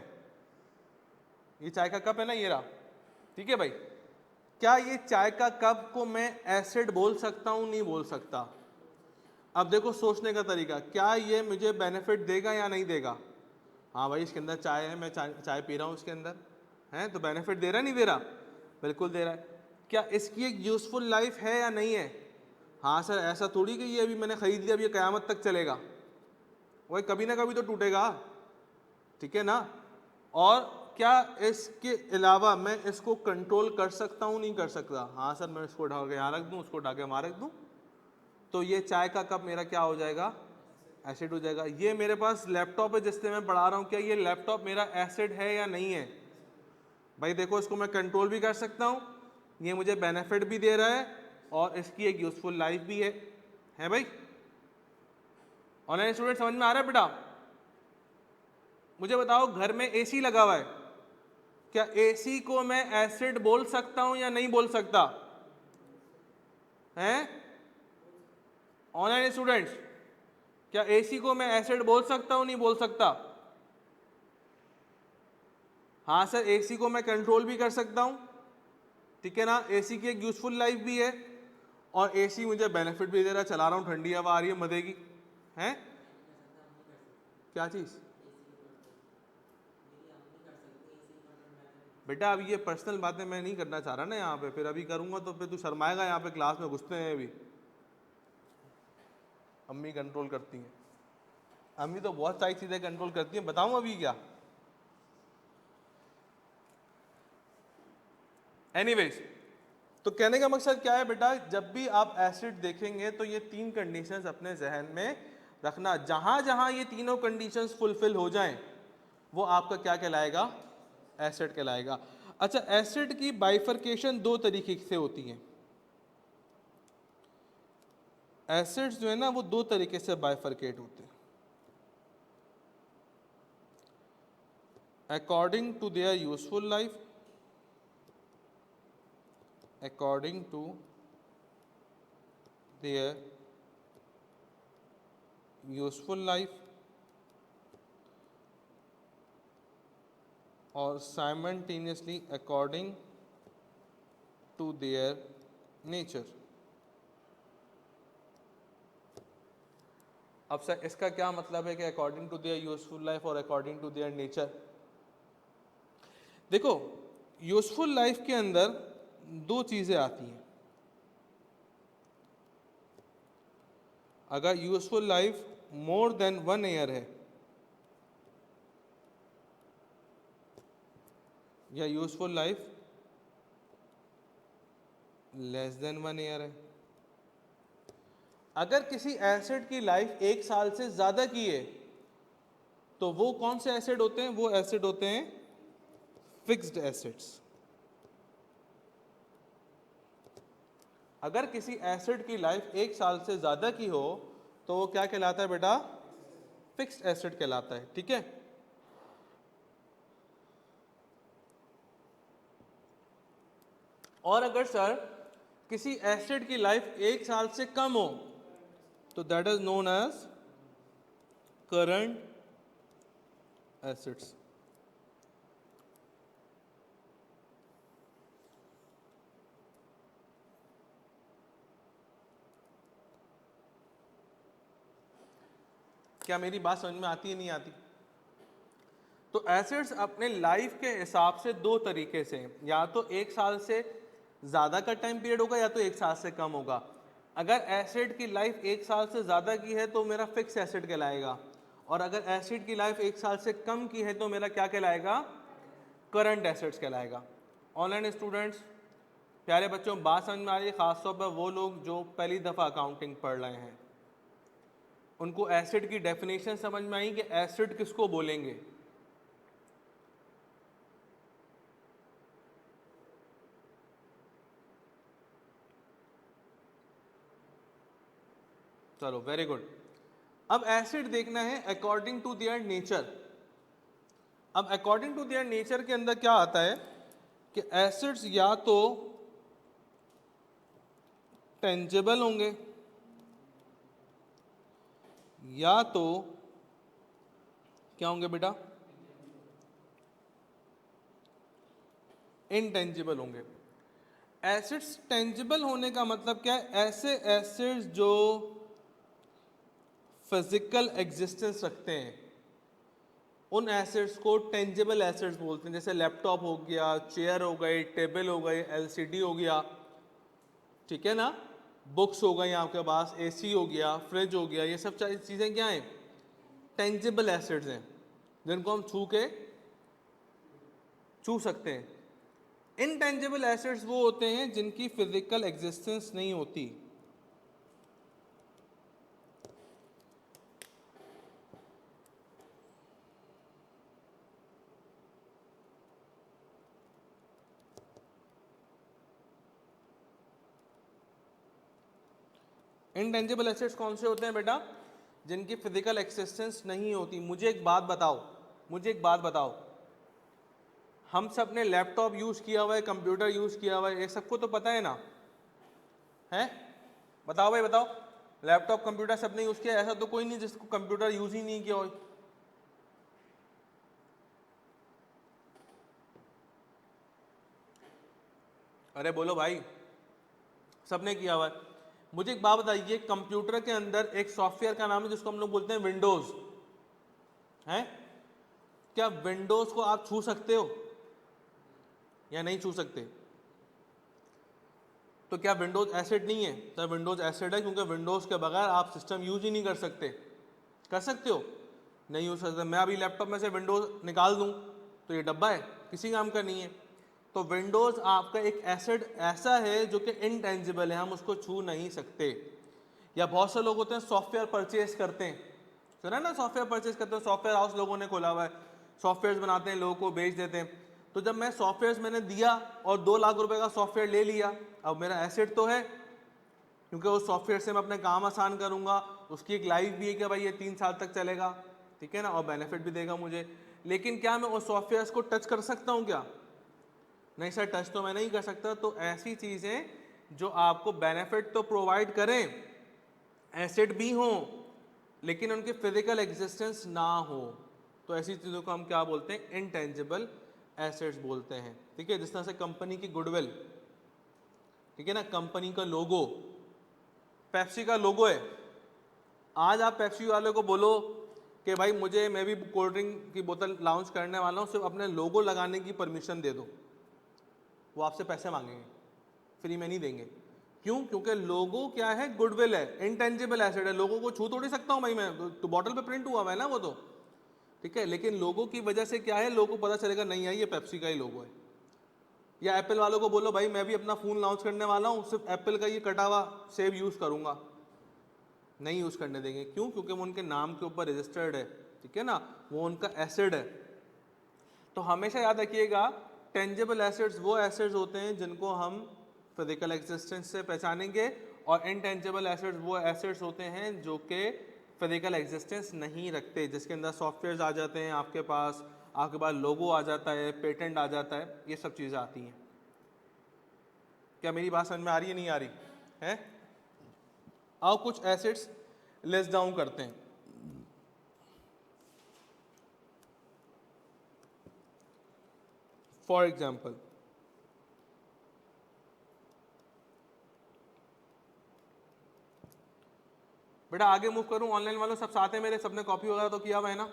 ये चाय का कप है ना, ये रहा, ठीक है भाई। क्या ये चाय का कप को मैं एसिड बोल सकता हूं? नहीं बोल सकता। अब देखो सोचने का तरीका, क्या ये मुझे बेनिफिट देगा या नहीं देगा? हाँ भाई, इसके अंदर चाय है, मैं चाय पी रहा हूँ इसके अंदर, है तो बेनिफिट दे रहा नहीं दे रहा? बिल्कुल दे रहा है। क्या इसकी एक यूजफुल लाइफ है या नहीं है? हाँ सर, ऐसा थोड़ी कि ये अभी मैंने खरीद लिया, अभी ये क़यामत तक चलेगा, वही कभी ना कभी तो टूटेगा, ठीक है ना। और क्या इसके अलावा मैं इसको कंट्रोल कर सकता हूँ? नहीं कर सकता। हाँ सर, मैं इसको उठा के यहाँ रख दूँ, उसको उठा के वहाँ रख दूँ, तो ये चाय का कप मेरा क्या हो जाएगा? एसिड हो जाएगा। ये मेरे पास लैपटॉप है जिससे मैं पढ़ा रहा हूँ, क्या ये लैपटॉप मेरा एसिड है या नहीं है? भाई देखो, इसको मैं कंट्रोल भी कर सकता हूँ, ये मुझे बेनिफिट भी दे रहा है, और इसकी एक यूजफुल लाइफ भी है भाई। ऑनलाइन स्टूडेंट समझ में आ रहा है बेटा? मुझे बताओ, घर में एसी लगा हुआ है, क्या एसी को मैं एसिड बोल सकता हूं या नहीं बोल सकता? हैं ऑनलाइन स्टूडेंट्स, क्या एसी को मैं एसिड बोल सकता हूं नहीं बोल सकता? हाँ सर, एसी को मैं कंट्रोल भी कर सकता हूं, ठीक है ना। एसी की एक यूजफुल लाइफ भी है, और एसी मुझे बेनिफिट भी दे रहा है, चला रहा हूं, ठंडी हवा आ रही है, मजे की है। क्या चीज बेटा? अब ये पर्सनल बातें मैं नहीं करना चाह रहा ना यहाँ पे, फिर अभी करूंगा तो फिर तू शर्माएगा यहाँ पे, क्लास में घुसते हैं अभी। अम्मी कंट्रोल करती हैं, अम्मी तो बहुत सारी चीज़ें कंट्रोल करती हैं, बताऊं अभी क्या? एनीवेज, तो कहने का मकसद क्या है बेटा, जब भी आप एसिड देखेंगे तो ये 3 कंडीशंस अपने जहन में रखना, जहां जहां ये तीनों कंडीशंस फुलफिल हो जाएं वो आपका क्या कहलाएगा? एसिड कहलाएगा। अच्छा, एसिड की बाइफरकेशन 2 तरीके से होती है। एसिड्स जो है ना वो 2 तरीके से बाइफरकेट होते हैं, according to their useful life, according to their useful life और simultaneously according to their nature. अब सर इसका क्या मतलब है कि according to their useful life और अकॉर्डिंग टू देयर नेचर? देखो, यूजफुल लाइफ के अंदर 2 चीजें आती हैं। अगर useful life more than 1 year है या useful life less than 1 year है, अगर किसी एसिड की लाइफ 1 साल से ज्यादा की है तो वो कौन से एसिड होते हैं? वो एसिड होते हैं फिक्स्ड एसिड्स। अगर किसी एसिड की लाइफ 1 साल से ज्यादा की हो तो वो क्या कहलाता है बेटा? फिक्स्ड एसिड कहलाता है। ठीक है, और अगर सर किसी एसिड की लाइफ 1 साल से कम हो तो that is known as current assets. क्या मेरी बात समझ में आती है नहीं आती? तो एसिड्स अपने लाइफ के हिसाब से 2 तरीके से हैं, या तो 1 साल से ज़्यादा का टाइम पीरियड होगा या तो 1 साल से कम होगा। अगर एसिड की लाइफ 1 साल से ज़्यादा की है तो मेरा फिक्स एसिड कहलाएगा, और अगर एसिड की लाइफ 1 साल से कम की है तो मेरा क्या कहलाएगा? करंट एसिड्स कहलाएगा। ऑनलाइन स्टूडेंट्स, प्यारे बच्चों, बात समझ में आ रही है? खासतौर पर वो लोग जो पहली दफ़ा अकाउंटिंग पढ़ रहे हैं, उनको एसिड की डेफिनेशन समझ में आई कि एसिड किसको बोलेंगे? चलो, वेरी गुड। अब एसिड देखना है अकॉर्डिंग टू देयर नेचर। अब अकॉर्डिंग टू देयर नेचर के अंदर क्या आता है कि एसिड्स या तो टेंजेबल होंगे या तो क्या होंगे बेटा? इनटेंजिबल होंगे। एसिड्स टेंजिबल होने का मतलब क्या है? ऐसे एसिड्स जो फिजिकल एग्जिस्टेंस रखते हैं उन एसिड्स को टेंजिबल एसिड्स बोलते हैं। जैसे लैपटॉप हो गया, चेयर हो गई, टेबल हो गई, एलसीडी हो गया, ठीक है ना, बुक्स हो गई आपके पास, एसी हो गया, फ्रिज हो गया, ये सब चीज़ें क्या हैं? टेंजिबल एसिड्स हैं जिनको हम छू सकते हैं। इनटेंजिबल एसिड्स वो होते हैं जिनकी फिजिकल एग्जिस्टेंस नहीं होती। इनटेंजिबल एसिड्स कौन से होते हैं बेटा? जिनकी फिजिकल एक्सिस्टेंस नहीं होती। मुझे एक बात बताओ, हम सब ने लैपटॉप यूज़ किया हुआ है, कंप्यूटर यूज़ किया हुआ है, ये सबको तो पता है ना? है? बताओ भाई बताओ, लैपटॉप कंप्यूटर सबने यूज़ किया, ऐसा तो कोई नहीं जिसको कंप्यूटर यूज़ ही नहीं किया हो। अरे बोलो भाई, सबने किया हुआ है। मुझे एक बात बताइए, कंप्यूटर के अंदर एक सॉफ्टवेयर का नाम है जिसको हम लोग बोलते हैं विंडोज़, है? क्या विंडोज़ को आप छू सकते हो या नहीं छू सकते? तो क्या विंडोज़ एसेट नहीं है? तो विंडोज़ एसेट है, क्योंकि विंडोज़ के बगैर आप सिस्टम यूज ही नहीं कर सकते। कर सकते हो? नहीं यूज कर सकते। मैं अभी लैपटॉप में से विंडोज़ निकाल दूं तो ये डब्बा है, किसी काम का नहीं है। तो विंडोज़ आपका एक एसेट ऐसा है जो कि इनटेंजिबल है, हम उसको छू नहीं सकते। या बहुत से लोग होते हैं सॉफ्टवेयर परचेज करते हैं, सुना ना, सॉफ्टवेयर परचेज करते हैं, सॉफ्टवेयर हाउस लोगों ने खोला हुआ है, सॉफ्टवेयर बनाते हैं, लोगों को बेच देते हैं। तो जब मैं सॉफ्टवेयर मैंने दिया और 2 लाख रुपए का सॉफ्टवेयर ले लिया, अब मेरा एसेट तो है, क्योंकि उस सॉफ्टवेयर से मैं अपने काम आसान करूंगा, उसकी एक लाइफ भी है कि भाई ये 3 साल तक चलेगा, ठीक है ना, और बेनिफिट भी देगा मुझे। लेकिन क्या मैं उस सॉफ्टवेयर को टच कर सकता हूँ क्या? नहीं सर, टच तो मैं नहीं कर सकता। तो ऐसी चीजें जो आपको बेनिफिट तो प्रोवाइड करें, एसेट भी हो, लेकिन उनकी फिजिकल एग्जिस्टेंस ना हो, तो ऐसी चीज़ों को हम क्या बोलते हैं? इनटेंजिबल एसेट्स बोलते हैं। ठीक है, जिस तरह से कंपनी की गुडविल, ठीक है ना, कंपनी का लोगो, पेप्सी का लोगो है। आज आप पेप्सी वाले को बोलो कि भाई मुझे, मैं भी कोल्ड ड्रिंक की बोतल लॉन्च करने वाला हूँ, सिर्फ अपने लोगो लगाने की परमिशन दे दो, वो आपसे पैसे मांगेंगे, फ्री में नहीं देंगे। क्यों? क्योंकि लोगो क्या है? गुडविल है, इनटेंजिबल एसेट है, लोगों को छू थोड़ी सकता हूँ भाई मैं, तो बॉटल पे प्रिंट हुआ हुआ है ना वो तो, ठीक है। लेकिन लोगों की वजह से क्या है, लोगों को पता चलेगा नहीं है ये पेप्सी का ही लोगो है। या एप्पल वालों को बोलो भाई मैं भी अपना फ़ोन लॉन्च करने वाला हूँ, सिर्फ एप्पल का ये कटा हुआ सेब यूज़ करूँगा, नहीं यूज़ करने देंगे। क्यों? क्योंकि वो उनके नाम के ऊपर रजिस्टर्ड है, ठीक है ना, वो उनका एसेट है। तो हमेशा याद रखिएगा, टेंजिबल एसेट्स वो एसेट्स होते हैं जिनको हम फिजिकल एग्जिस्टेंस से पहचानेंगे, और इनटेंजिबल एसेट्स वो एसेट्स होते हैं जो कि फिजिकल एग्जिस्टेंस नहीं रखते, जिसके अंदर सॉफ्टवेयर आ जाते हैं, आपके पास लोगो आ जाता है, पेटेंट आ जाता है, ये सब चीज़ें आती हैं। क्या मेरी बात समझ में आ रही है, नहीं आ रही है? आओ कुछ एसेट्स लिस्ट डाउन करते हैं। फॉर एग्जाम्पल, बेटा आगे मूव करूं, ऑनलाइन वालों सब साथ हैं मेरे, सबने कॉपी वगैरह तो किया हुआ है ना?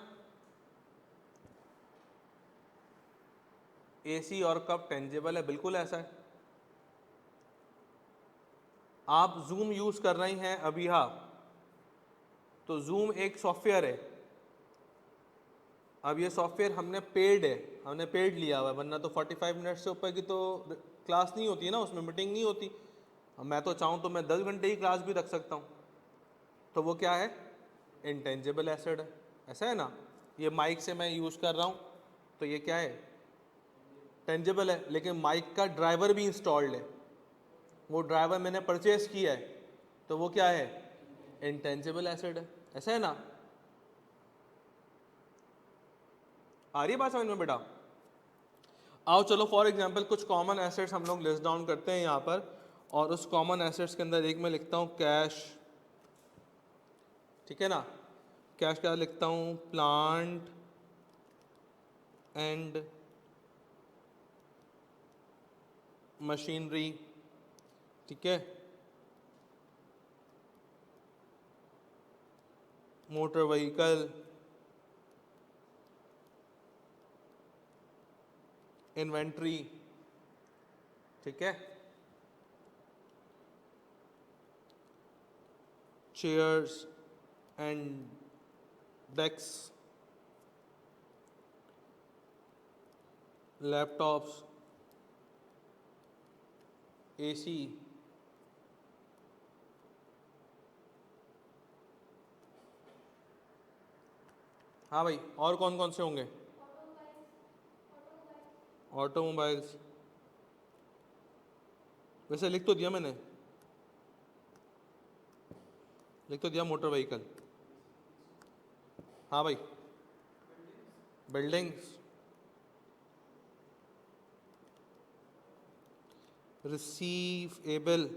एसी और कप टेंजिबल है, बिल्कुल ऐसा है। आप जूम यूज कर रही हैं अभी, हाँ, तो जूम एक सॉफ्टवेयर है। अब ये सॉफ्टवेयर हमने पेड है, हमने पेड लिया हुआ है, वरना तो 45 मिनट से ऊपर की तो क्लास नहीं होती है ना, उसमें मीटिंग नहीं होती। मैं तो चाहूँ तो मैं 10 घंटे की क्लास भी रख सकता हूँ। तो वो क्या है? इंटेंजिबल एसेट है, ऐसा है ना। ये माइक से मैं यूज़ कर रहा हूँ, तो ये क्या है? टेंजिबल है। लेकिन माइक का ड्राइवर भी इंस्टॉल्ड है, वो ड्राइवर मैंने परचेज किया है, तो वो क्या है? इंटेंजिबल एसेट है, ऐसा है ना। आ रही है बात समझ में बेटा? आओ चलो फॉर एग्जांपल कुछ कॉमन एसेट्स हम लोग लिस्ट डाउन करते हैं यहाँ पर, और उस कॉमन एसेट्स के अंदर एक मैं लिखता हूँ कैश, ठीक है ना। कैश क्या लिखता हूँ? प्लांट एंड मशीनरी, ठीक है, मोटर व्हीकल, इन्वेंट्री, ठीक है, chairs and desk, laptops, AC, हाँ भाई, और कौन कौन से होंगे? ऑटोमोबाइल्स, वैसे लिख तो दिया मैंने, लिख तो दिया मोटर व्हीकल। हाँ भाई, बिल्डिंग्स, रिसीवेबल,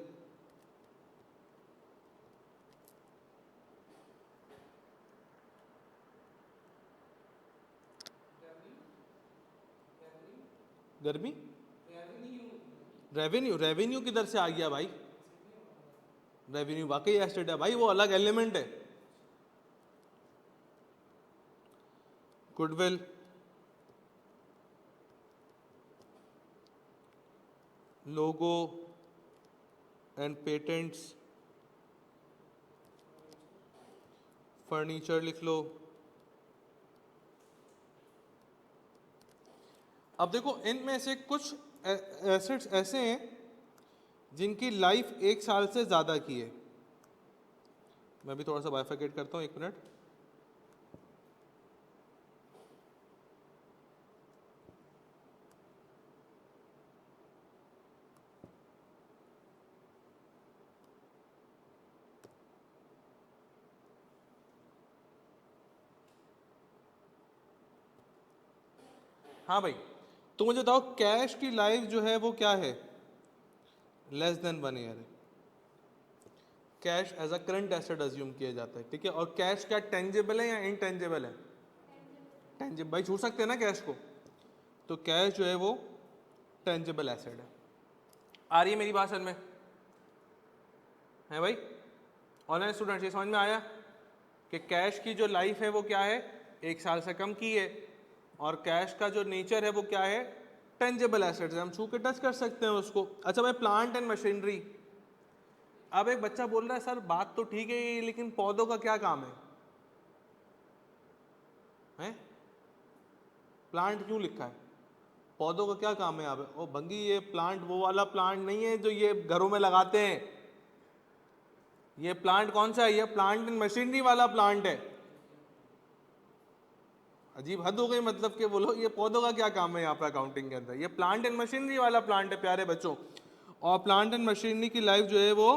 गर्मी, रेवेन्यू, रेवेन्यू किधर से आ गया भाई? रेवेन्यू वाकई एसेट है भाई, वो अलग एलिमेंट है। Goodwill, logo, and patents, furniture लिख लो। अब देखो इनमें से कुछ एसेट्स ऐसे हैं जिनकी लाइफ 1 साल से ज़्यादा की है। मैं भी थोड़ा सा बाइफरकेट करता हूँ, 1 मिनट। हाँ भाई, तो मुझे बताओ कैश की लाइफ जो है वो क्या है? लेस देन 1 ईयर है। Cash as a current asset assume किया जाता है, ठीक है। और कैश क्या टेंजिबल है या इनटेंजिबल है? टेंजिबल। भाई छू सकते हैं ना कैश को, तो कैश जो है वो टेंजिबल एसेट है। आ रही है मेरी बात समझ में? है भाई ऑनलाइन स्टूडेंट्स, ये समझ में आया कि कैश की जो लाइफ है वो क्या है? 1 साल से कम की है। और कैश का जो नेचर है वो क्या है? टेंजिबल एसेट्स है, हम छू के टच कर सकते हैं उसको। अच्छा भाई, प्लांट एंड मशीनरी। अब एक बच्चा बोल रहा है सर बात तो ठीक है लेकिन पौधों का क्या काम है? हैं? प्लांट क्यों लिखा है? पौधों का क्या काम है यहाँ पे? ओ भंगी, ये प्लांट वो वाला प्लांट नहीं है जो ये घरों में लगाते हैं। ये प्लांट कौन सा है? ये प्लांट एंड मशीनरी वाला प्लांट है। अजीब हद हो गई, मतलब कि बोलो ये पौधों का क्या काम है यहाँ पे अकाउंटिंग के अंदर? ये प्लांट एंड मशीनरी वाला प्लांट है प्यारे बच्चों। और प्लांट एंड मशीनरी की लाइफ जो है वो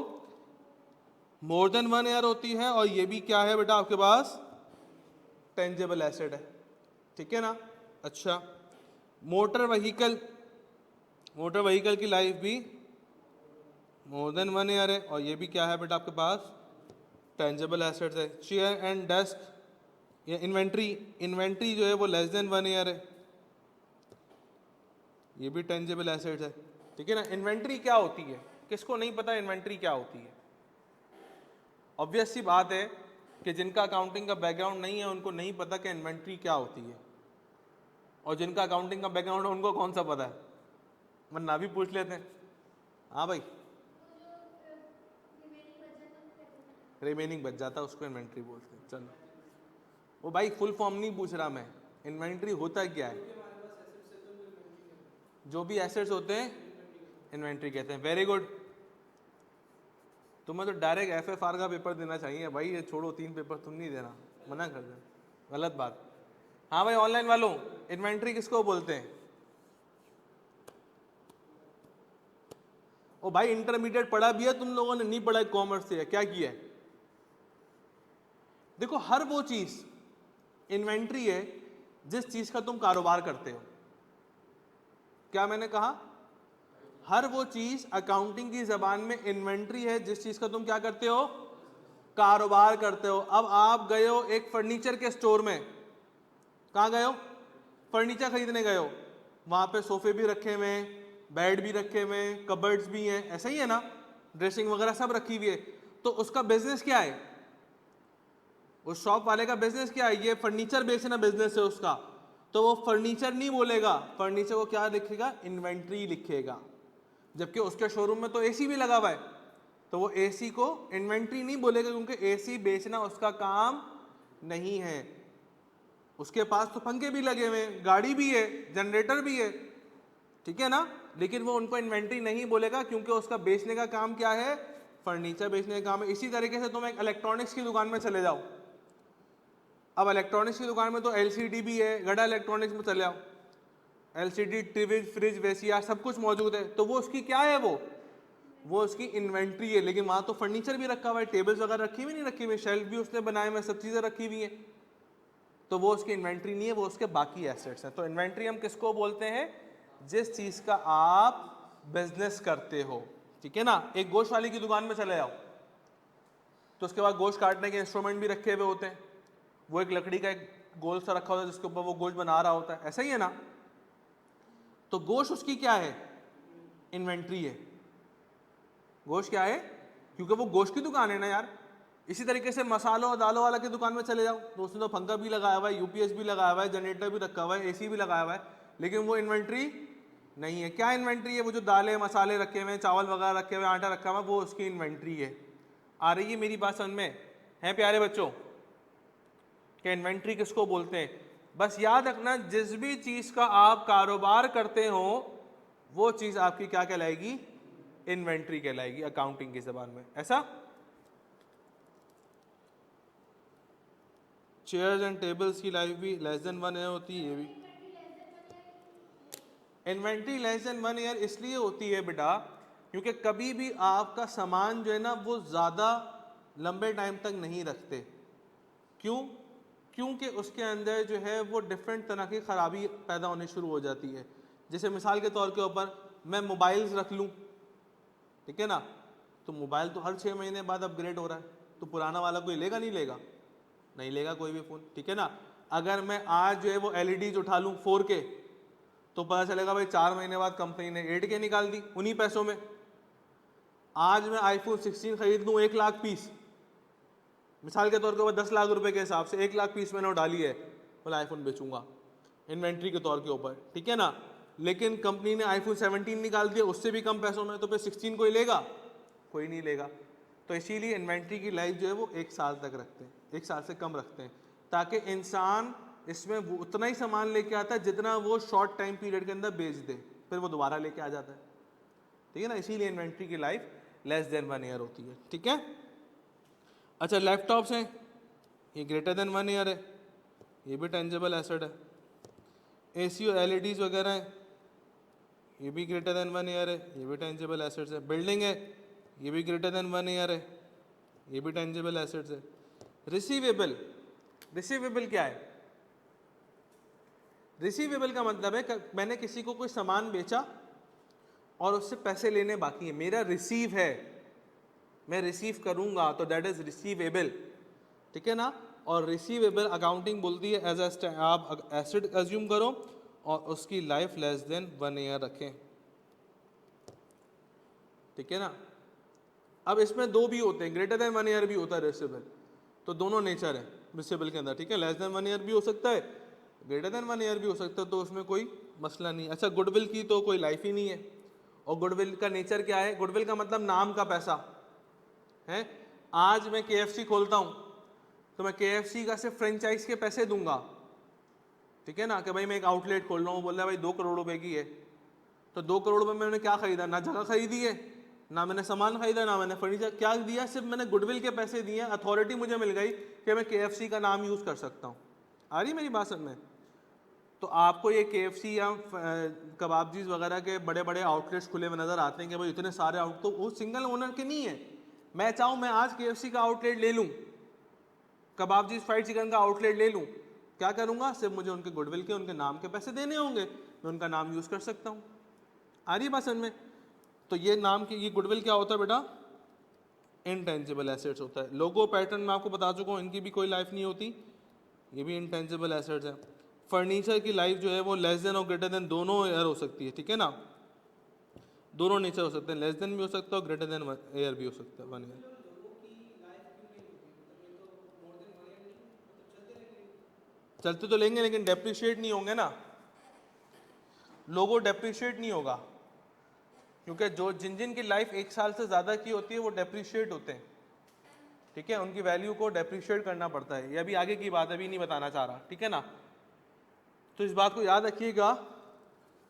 मोर देन 1 ईयर होती है। और ये भी क्या है बेटा आपके पास? टेंजिबल एसेट है, ठीक है ना। अच्छा, मोटर व्हीकल, मोटर व्हीकल की लाइफ भी मोर देन 1 ईयर है। और ये भी क्या है बेटा आपके पास? टेंजिबल एसेट्स है। चेयर एंड डेस्क या इन्वेंट्री, इन्वेंट्री जो है वो लेस देन 1 ईयर है, ये भी टेंजिबल एसेट्स है, ठीक है ना। इन्वेंट्री क्या होती है? किसको नहीं पता इन्वेंट्री क्या होती है? ऑब्वियस सी बात है कि जिनका अकाउंटिंग का बैकग्राउंड नहीं है उनको नहीं पता कि इन्वेंट्री क्या होती है, और जिनका अकाउंटिंग का बैकग्राउंड है उनको कौन सा पता है? वरना भी पूछ लेते हैं। हाँ भाई, रिमेनिंग बच जाता है उसको इन्वेंट्री बोलते हैं। चलो, वो भाई फुल फॉर्म नहीं पूछ रहा मैं, इन्वेंट्री होता क्या है? जो भी एसेट्स होते हैं इन्वेंट्री कहते हैं। Very good. तुम्हें तो डायरेक्ट एफएफआर का पेपर देना चाहिए भाई, ये छोड़ो 3 पेपर तुम नहीं देना, मना कर दे, गलत बात। हाँ भाई ऑनलाइन वालों, इन्वेंट्री किसको बोलते हैं? ओ भाई इंटरमीडिएट पढ़ा भी है तुम लोगों ने? नहीं पढ़ा है? कॉमर्स से क्या किया है? देखो हर वो चीज इन्वेंट्री है जिस चीज का तुम कारोबार करते हो। क्या मैंने कहा? हर वो चीज अकाउंटिंग की जबान में इन्वेंट्री है जिस चीज का तुम क्या करते हो? कारोबार करते हो। अब आप गए हो एक फर्नीचर के स्टोर में, कहाँ गए हो? फर्नीचर खरीदने गए हो, वहां पे सोफे भी रखे हुए हैं, बेड भी रखे हुए हैं, कबर्ड्स भी हैं, ऐसा ही है ना, ड्रेसिंग वगैरह सब रखी हुई है। तो उसका बिजनेस क्या है? उस शॉप वाले का बिजनेस क्या है? ये फर्नीचर बेचना बिजनेस है उसका। तो वो फर्नीचर नहीं बोलेगा, फर्नीचर को क्या लिखेगा? इन्वेंट्री लिखेगा। जबकि उसके शोरूम में तो एसी भी लगा हुआ है, तो वो एसी को इन्वेंट्री नहीं बोलेगा क्योंकि एसी बेचना उसका काम नहीं है। उसके पास तो पंखे भी लगे हुए हैं, गाड़ी भी है, जनरेटर भी है, ठीक है ना, लेकिन वो उनको इन्वेंट्री नहीं बोलेगा क्योंकि उसका बेचने का काम क्या है? फर्नीचर बेचने का काम है। इसी तरीके से तुम एक इलेक्ट्रॉनिक्स की दुकान में चले जाओ, अब इलेक्ट्रॉनिक्स की दुकान में तो एलसीडी भी है, गड़ा इलेक्ट्रॉनिक्स में चले जाओ, एलसीडी, टीवी, फ्रिज, वेसीआर सब कुछ मौजूद है। तो वो उसकी क्या है? वो उसकी इन्वेंट्री है। लेकिन वहां तो फर्नीचर भी रखा हुआ है, टेबल्स वगैरह रखी हुई नहीं रखी हुई, शेल्फ भी उसने बनाए हुए, सब चीजें रखी हुई हैं, तो वो उसकी इन्वेंट्री नहीं है, वो उसके बाकी एसेट्स हैं। तो इन्वेंट्री हम किसको बोलते हैं? जिस चीज का आप बिजनेस करते हो, ठीक है ना। एक गोश्त वाली की दुकान में चले जाओ, तो उसके बाद गोश्त काटने के इंस्ट्रूमेंट भी रखे हुए होते हैं, वो एक लकड़ी का एक गोल सा रखा होता है जिसके ऊपर वो गोश्त बना रहा होता है, ऐसा ही है ना। तो गोश्त उसकी क्या है? इन्वेंट्री है। गोश्त क्या है? क्योंकि वो गोश्त की दुकान है ना यार। इसी तरीके से मसालों और दालों वाला की दुकान में चले जाओ, तो उसने तो पंखा भी लगाया हुआ है, यूपीएस भी लगाया हुआ है, जनरेटर भी रखा हुआ है, एसी भी लगाया हुआ है, लेकिन वो इन्वेंट्री नहीं है। क्या इन्वेंट्री है? वो जो दालें मसाले रखे हुए हैं, चावल वगैरह रखे हुए हैं, आटा रखा हुआ है, वो उसकी इन्वेंट्री है। आ रही है मेरी बात समझ में? है प्यारे बच्चों? कि इन्वेंट्री किसको बोलते हैं? बस याद रखना, जिस भी चीज का आप कारोबार करते हो वो चीज आपकी क्या कहलाएगी? इन्वेंट्री कहलाएगी अकाउंटिंग की जबान में। ऐसा चेयर्स एंड टेबल्स की लाइफ भी लेस देन 1 ईयर होती है। ये भी इन्वेंट्री लेस देन 1 ईयर इसलिए होती है बेटा क्योंकि कभी भी आपका सामान जो है ना वो ज़्यादा लंबे टाइम तक नहीं रखते। क्यों? क्योंकि उसके अंदर जो है वो डिफरेंट तरह की ख़राबी पैदा होनी शुरू हो जाती है। जैसे मिसाल के तौर के ऊपर मैं मोबाइल्स रख लूँ, ठीक है ना, तो मोबाइल तो हर 6 महीने बाद अपग्रेड हो रहा है, तो पुराना वाला कोई लेगा नहीं लेगा? नहीं लेगा कोई भी फ़ोन, ठीक है ना। अगर मैं आज जो है वो LEDs उठा लूँ 4K, तो पता चलेगा भाई 4 महीने बाद कंपनी ने 8K निकाल दी उन्हीं पैसों में। आज मैं iPhone 16 खरीद लूँ 1 लाख पीस, मिसाल के तौर के ऊपर 10 लाख रुपए के हिसाब से 1 लाख पीस मैंने डाली है, बोला आईफोन बेचूंगा इन्वेंट्री के तौर के ऊपर, ठीक है ना। लेकिन कंपनी ने iPhone 17 निकाल दिया उससे भी कम पैसों में, तो फिर 16 कोई लेगा? कोई नहीं लेगा। तो इसीलिए इन्वेंट्री की लाइफ जो है वो 1 साल तक रखते हैं, 1 साल से कम रखते हैं, ताकि इंसान इसमें वो उतना ही सामान लेके आता है जितना वो शॉर्ट टाइम पीरियड के अंदर बेच दे, फिर वो दोबारा लेके आ जाता है, ठीक है ना। इसीलिए इन्वेंट्री की लाइफ लेस देन 1 ईयर होती है, ठीक है। अच्छा, लैपटॉप्स हैं, ये ग्रेटर देन 1 ईयर है, ये भी टेंजेबल एसेट है। AC और LEDs वगैरह हैं, ये भी ग्रेटर देन 1 ईयर है, ये भी टेंजेबल एसेट्स है। बिल्डिंग है, ये भी ग्रेटर देन 1 ईयर है, ये भी टेंजेबल एसेट्स है। रिसीवेबल, रिसीवेबल क्या है? रिसीवेबल का मतलब है मैंने किसी को कोई सामान बेचा और उससे पैसे लेने बाकी है, मेरा रिसीव है, मैं रिसीव करूंगा, तो दैट इज रिसीवेबल, ठीक है ना। और रिसीवेबल अकाउंटिंग बोलती है एज आप एसेट एज्यूम करो और उसकी लाइफ लेस देन 1 ईयर रखें, ठीक है ना। अब इसमें दो भी होते हैं, ग्रेटर देन 1 ईयर भी होता है रिसीवेबल, तो दोनों नेचर है रिसीवेबल के अंदर, ठीक है। लेस देन 1 ईयर भी हो सकता है, ग्रेटर देन 1 ईयर भी हो सकता है, तो उसमें कोई मसला नहीं। अच्छा, गुडविल की तो कोई लाइफ ही नहीं है, और गुडविल का नेचर क्या है? गुडविल का मतलब नाम का पैसा है। आज मैं KFC खोलता हूँ तो मैं KFC का सिर्फ फ्रेंचाइज के पैसे दूंगा, ठीक है ना, कि भाई मैं एक आउटलेट खोल रहा हूँ, बोल रहा है भाई 2 करोड़ रुपए की है, तो 2 करोड़ रुपए में मैंने क्या खरीदा? ना जगह खरीदी है, ना मैंने सामान खरीदा, ना मैंने फर्नीचर, क्या दिया? सिर्फ मैंने गुडविल के पैसे दिए, अथॉरिटी मुझे मिल गई कि मैं KFC का नाम यूज़ कर सकता हूँ। आ रही मेरी बात समझ में? तो आपको ये KFC या कबाबजीज वगैरह के बड़े बड़े आउटलेट्स खुले हुए नज़र आते हैं कि भाई इतने सारे आउट, तो वो सिंगल ओनर के नहीं है। मैं चाहूँ मैं आज KFC का आउटलेट ले लूँ, कबाबजीज फ्राइड चिकन का आउटलेट ले लूँ, क्या करूँगा? सिर्फ मुझे उनके गुडविल के, उनके नाम के पैसे देने होंगे, मैं उनका नाम यूज़ कर सकता हूँ। आ रही बात समझ में? तो ये नाम की, ये गुडविल क्या होता है बेटा? इनटेंजिबल एसेट्स होता है। लोगो पैटर्न मैं आपको बता चुका हूँ, इनकी भी कोई लाइफ नहीं होती, ये भी इनटेंजिबल एसेट्स है। फर्नीचर की लाइफ जो है वो लेस देन और ग्रेटर देन दोनों ईयर हो सकती है, ठीक है ना, दोनों नेचर हो सकते हैं, लेस देन भी हो सकता है और ग्रेटर देन ईयर भी हो सकता है, 1 ईयर। चलते तो लेंगे लेकिन डेप्रिशिएट नहीं होंगे ना, लोगो डेप्रिशिएट नहीं होगा, क्योंकि जो जिन जिन की लाइफ 1 साल से ज़्यादा की होती है वो डेप्रिशिएट होते हैं, ठीक है, उनकी वैल्यू को डेप्रिशिएट करना पड़ता है। ये अभी आगे की बात है, अभी नहीं बताना चाह रहा, ठीक है ना। तो इस बात को याद रखिएगा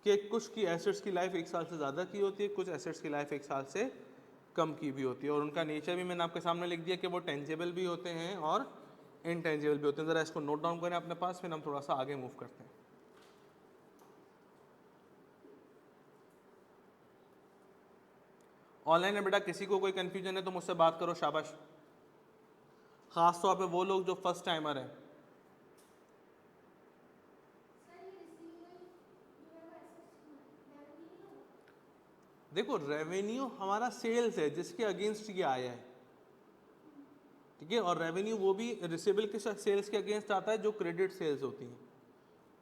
कि कुछ की एसेट्स की लाइफ 1 साल से ज़्यादा की होती है, कुछ एसेट्स की लाइफ 1 साल से कम की भी होती है, और उनका नेचर भी मैंने आपके सामने लिख दिया कि वो टेंजेबल भी होते हैं और इनटेंजिबल भी होते हैं। ज़रा इसको नोट डाउन करें अपने पास, फिर हम थोड़ा सा आगे मूव करते हैं। ऑनलाइन में बेटा किसी को कोई कन्फ्यूजन है तो मुझसे बात करो, शाबाश, खास तौर पे वो लोग जो फर्स्ट टाइमर हैं। देखो, रेवेन्यू हमारा सेल्स है जिसके अगेंस्ट ये आया है, ठीक है, और रेवेन्यू वो भी रिसीवेबल के सेल्स के अगेंस्ट आता है, जो क्रेडिट सेल्स होती हैं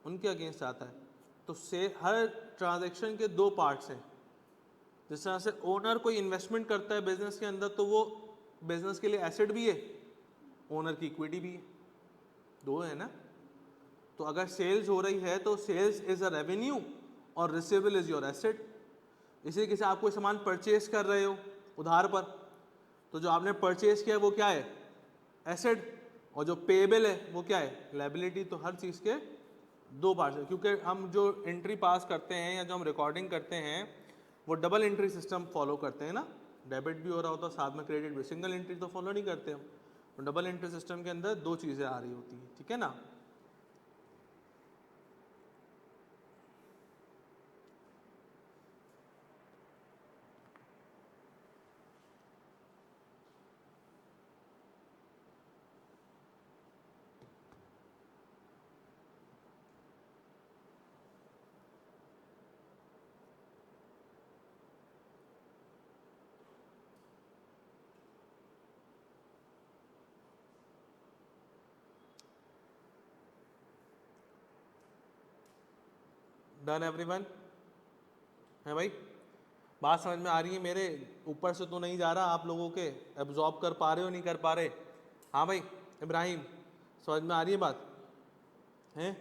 उनके अगेंस्ट आता है। तो से हर ट्रांजैक्शन के 2 पार्ट्स हैं। जिस तरह से ओनर कोई इन्वेस्टमेंट करता है बिजनेस के अंदर, तो वो बिजनेस के लिए एसेट भी है, ओनर की इक्विटी भी है, 2 है ना। तो अगर सेल्स हो रही है तो सेल्स इज अ रेवेन्यू, और रिसीवेबल इज योर एसेट। इसी के साथ आप कोई सामान परचेज कर रहे हो उधार पर, तो जो आपने परचेज किया वो क्या है, एसेट, और जो पेएबल है वो क्या है, लायबिलिटी। तो हर चीज़ के दो पार्ट है, क्योंकि हम जो एंट्री पास करते हैं या जो हम रिकॉर्डिंग करते हैं वो डबल एंट्री सिस्टम फॉलो करते हैं ना, डेबिट भी हो रहा होता है साथ में क्रेडिट भी, सिंगल एंट्री तो फॉलो नहीं करते हम। तो डबल एंट्री सिस्टम के अंदर दो चीज़ें आ रही होती हैं, ठीक है ना। डन एवरीवन है भाई, बात समझ में आ रही है मेरे, ऊपर से तो नहीं जा रहा, आप लोगों के एब्जॉर्ब कर पा रहे हो नहीं कर पा रहे। हाँ भाई इब्राहिम, समझ में आ रही है बात है,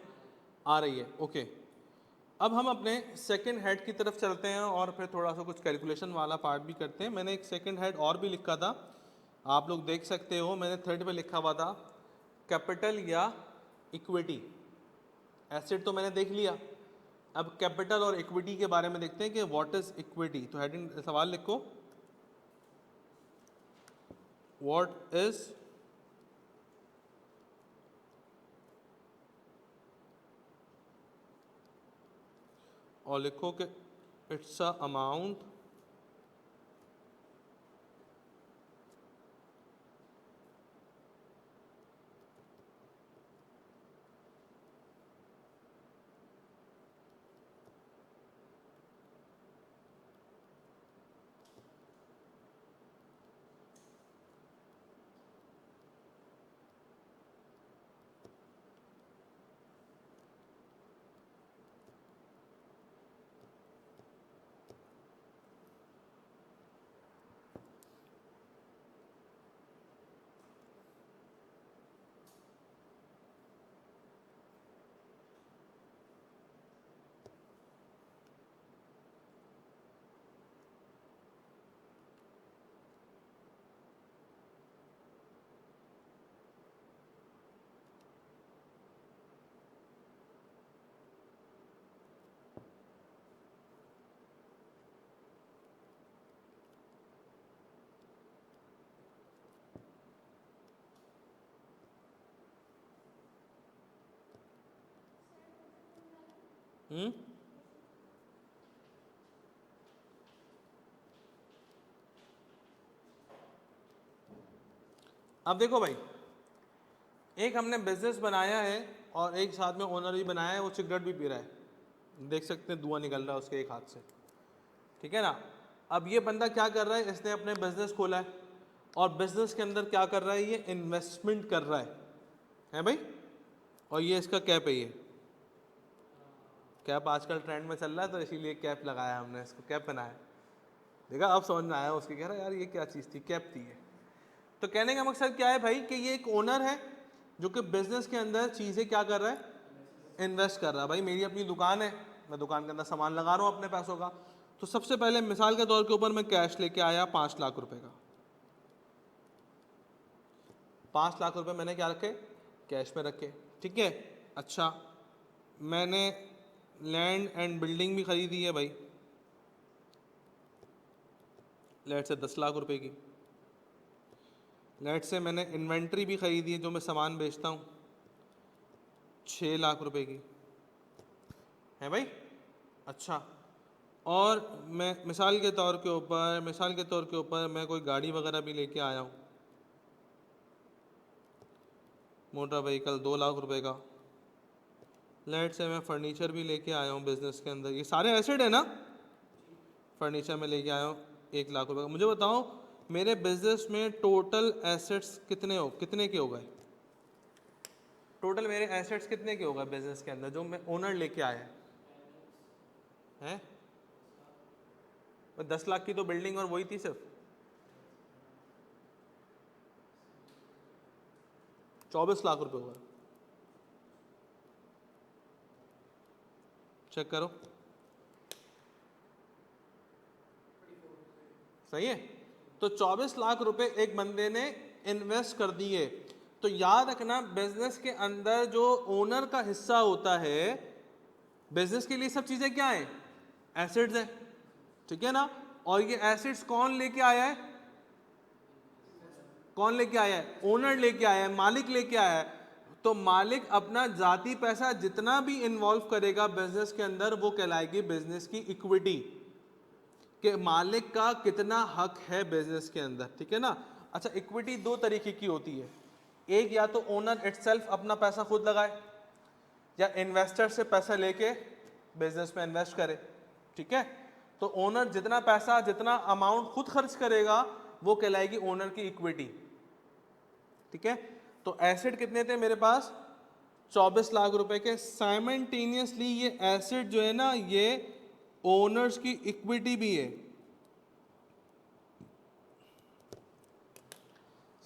आ रही है, ओके। अब हम अपने सेकंड हेड की तरफ चलते हैं और फिर थोड़ा सा कुछ कैलकुलेशन वाला पार्ट भी करते हैं। मैंने एक सेकंड हेड और भी लिखा था, आप लोग देख सकते हो, मैंने थर्ड पे लिखा हुआ था कैपिटल या इक्विटी। एसेट तो मैंने देख लिया, अब कैपिटल और इक्विटी के बारे में देखते हैं कि व्हाट इज इक्विटी। तो हेडिंग सवाल लिखो, व्हाट इज और लिखो कि इट्स अ अमाउंट अब देखो भाई, एक हमने बिजनेस बनाया है और एक साथ में ओनर भी बनाया है, वो सिगरेट भी पी रहा है, देख सकते हैं धुआं निकल रहा है उसके एक हाथ से, ठीक है ना। अब ये बंदा क्या कर रहा है, इसने अपने बिजनेस खोला है और बिजनेस के अंदर क्या कर रहा है, ये इन्वेस्टमेंट कर रहा है भाई। और ये इसका कैप है, ये कैप आजकल ट्रेंड में चल रहा है तो इसीलिए कैप लगाया हमने, इसको कैप बनाया। देखा अब समझ में आया उसके, कह रहा यार ये क्या चीज़ थी, कैप थी ये। तो कहने का मकसद क्या है भाई कि ये एक ओनर है जो कि बिजनेस के अंदर चीज़ें क्या कर रहा है, इन्वेस्ट कर रहा है। भाई मेरी अपनी दुकान है, मैं दुकान के अंदर सामान लगा रहा हूँ अपने पैसों का। तो सबसे पहले मिसाल के तौर के ऊपर मैं कैश लेके आया 5 लाख रुपए का, 5 लाख रुपए मैंने क्या रखे, कैश में रखे, ठीक है। अच्छा, मैंने लैंड एंड बिल्डिंग भी खरीदी है भाई, लेट से 10 लाख रुपए की। लेट से मैंने इन्वेंट्री भी खरीदी है जो मैं सामान बेचता हूँ 6 लाख रुपए की, है भाई। अच्छा, और मैं मिसाल के तौर के ऊपर मैं कोई गाड़ी वगैरह भी लेके आया हूँ, मोटर व्हीकल 2 लाख रुपए का। लेट से मैं फर्नीचर भी लेके आया हूँ बिजनेस के अंदर, ये सारे एसेट है ना। फर्नीचर में लेके आया हूँ 1 लाख रुपए का। मुझे बताओ मेरे बिजनेस में टोटल एसेट्स कितने के हो गए, टोटल मेरे एसेट्स कितने के हो गए बिजनेस के अंदर जो मैं ओनर लेके आया है। 10 लाख की तो बिल्डिंग और वही थी सिर्फ, 24 लाख रुपए हुआ, चेक करो। सही है। तो 24 लाख रुपए एक बंदे ने इन्वेस्ट कर दिए। तो याद रखना बिजनेस के अंदर जो ओनर का हिस्सा होता है, बिजनेस के लिए सब चीजें क्या है, एसेट्स है, ठीक है ना। और ये एसेट्स कौन लेके आया है, कौन लेके आया है, ओनर लेके आया है, मालिक लेके आया है। तो मालिक अपना जाती पैसा जितना भी इन्वॉल्व करेगा बिजनेस के अंदर, वो कहलाएगी बिजनेस की इक्विटी, कि मालिक का कितना हक है बिजनेस के अंदर, ठीक है ना। अच्छा, इक्विटी दो तरीके की होती है, एक या तो ओनर इटसेल्फ अपना पैसा खुद लगाए, या इन्वेस्टर से पैसा लेके बिजनेस में इन्वेस्ट करे, ठीक है। तो ओनर जितना पैसा, जितना अमाउंट खुद खर्च करेगा, वो कहलाएगी ओनर की इक्विटी, ठीक है। तो एसेट कितने थे मेरे पास, 24 लाख रुपए के। साइमल्टेनियसली ये एसेट जो है ना, ये ओनर्स की इक्विटी भी है।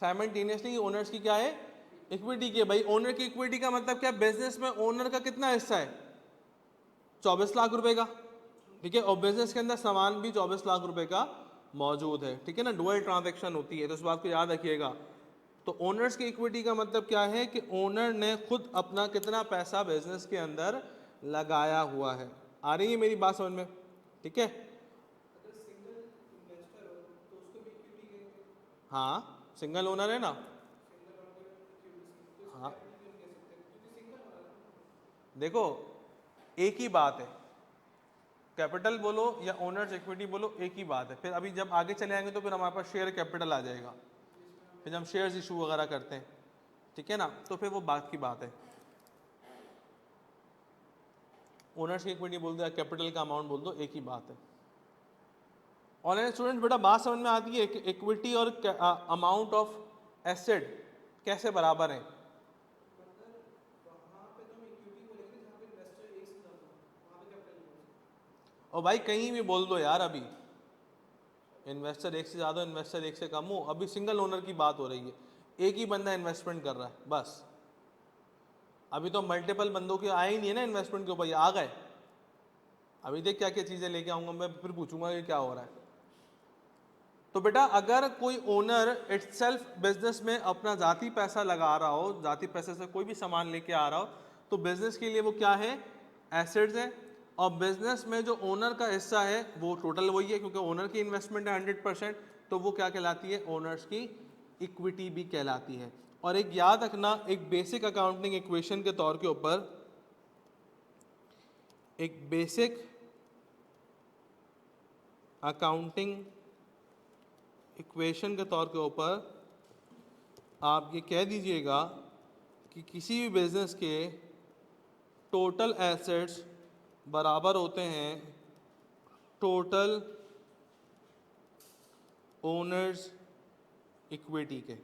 साइमल्टेनियसली ओनर्स की क्या है, इक्विटी की है। भाई ओनर की इक्विटी का मतलब क्या, बिजनेस में ओनर का कितना हिस्सा है, 24 लाख रुपए का, ठीक है। और बिजनेस के अंदर सामान भी 24 लाख रुपए का मौजूद है, ठीक है ना। डुअल ट्रांजैक्शन होती है, तो इस बात को याद रखिएगा। तो ओनर्स की इक्विटी का मतलब क्या है कि ओनर ने खुद अपना कितना पैसा बिजनेस के अंदर लगाया हुआ है। आ रही है मेरी बात समझ में, ठीक है। हाँ, सिंगल ओनर है ना। हाँ, देखो एक ही बात है, कैपिटल बोलो या ओनर्स इक्विटी बोलो, एक ही बात है। फिर अभी जब आगे चले आएंगे तो फिर हमारे पास शेयर कैपिटल आ जाएगा, फिर जब हम शेयर्स इशू वगैरह करते हैं, ठीक है ना। तो फिर वो बात की बात है, ओनर्स की इक्विटी बोल दो या कैपिटल का अमाउंट बोल दो, एक ही बात है। ऑनलाइन स्टूडेंट बेटा बात समझ में आती है कि इक्विटी और अमाउंट ऑफ एसेट कैसे बराबर है। और भाई कहीं भी बोल दो यार, अभी इन्वेस्टर एक से ज़्यादा, इन्वेस्टर एक से कम हो, अभी सिंगल ओनर की बात हो रही है, एक ही बंदा इन्वेस्टमेंट कर रहा है बस। अभी तो मल्टीपल बंदों के आए ही नहीं है ना इन्वेस्टमेंट के ऊपर, ये आ गए। अभी देख क्या क्या चीज़ें लेके आऊँगा मैं, फिर पूछूंगा कि क्या हो रहा है। तो बेटा अगर कोई ओनर इटसेल्फ बिजनेस में अपना जाती पैसा लगा रहा हो, जाती पैसे से कोई भी सामान लेके आ रहा हो, तो बिजनेस के लिए वो क्या है, एसेट्स है। और बिजनेस में जो ओनर का हिस्सा है वो टोटल वही है, क्योंकि ओनर की इन्वेस्टमेंट है 100%, तो वो क्या कहलाती है, ओनर्स की इक्विटी भी कहलाती है। और एक याद रखना, एक बेसिक अकाउंटिंग इक्वेशन के तौर के ऊपर, एक बेसिक अकाउंटिंग इक्वेशन के तौर के ऊपर आप ये कह दीजिएगा कि किसी भी बिजनेस के टोटल एसेट्स बराबर होते हैं टोटल ओनर्स इक्विटी के,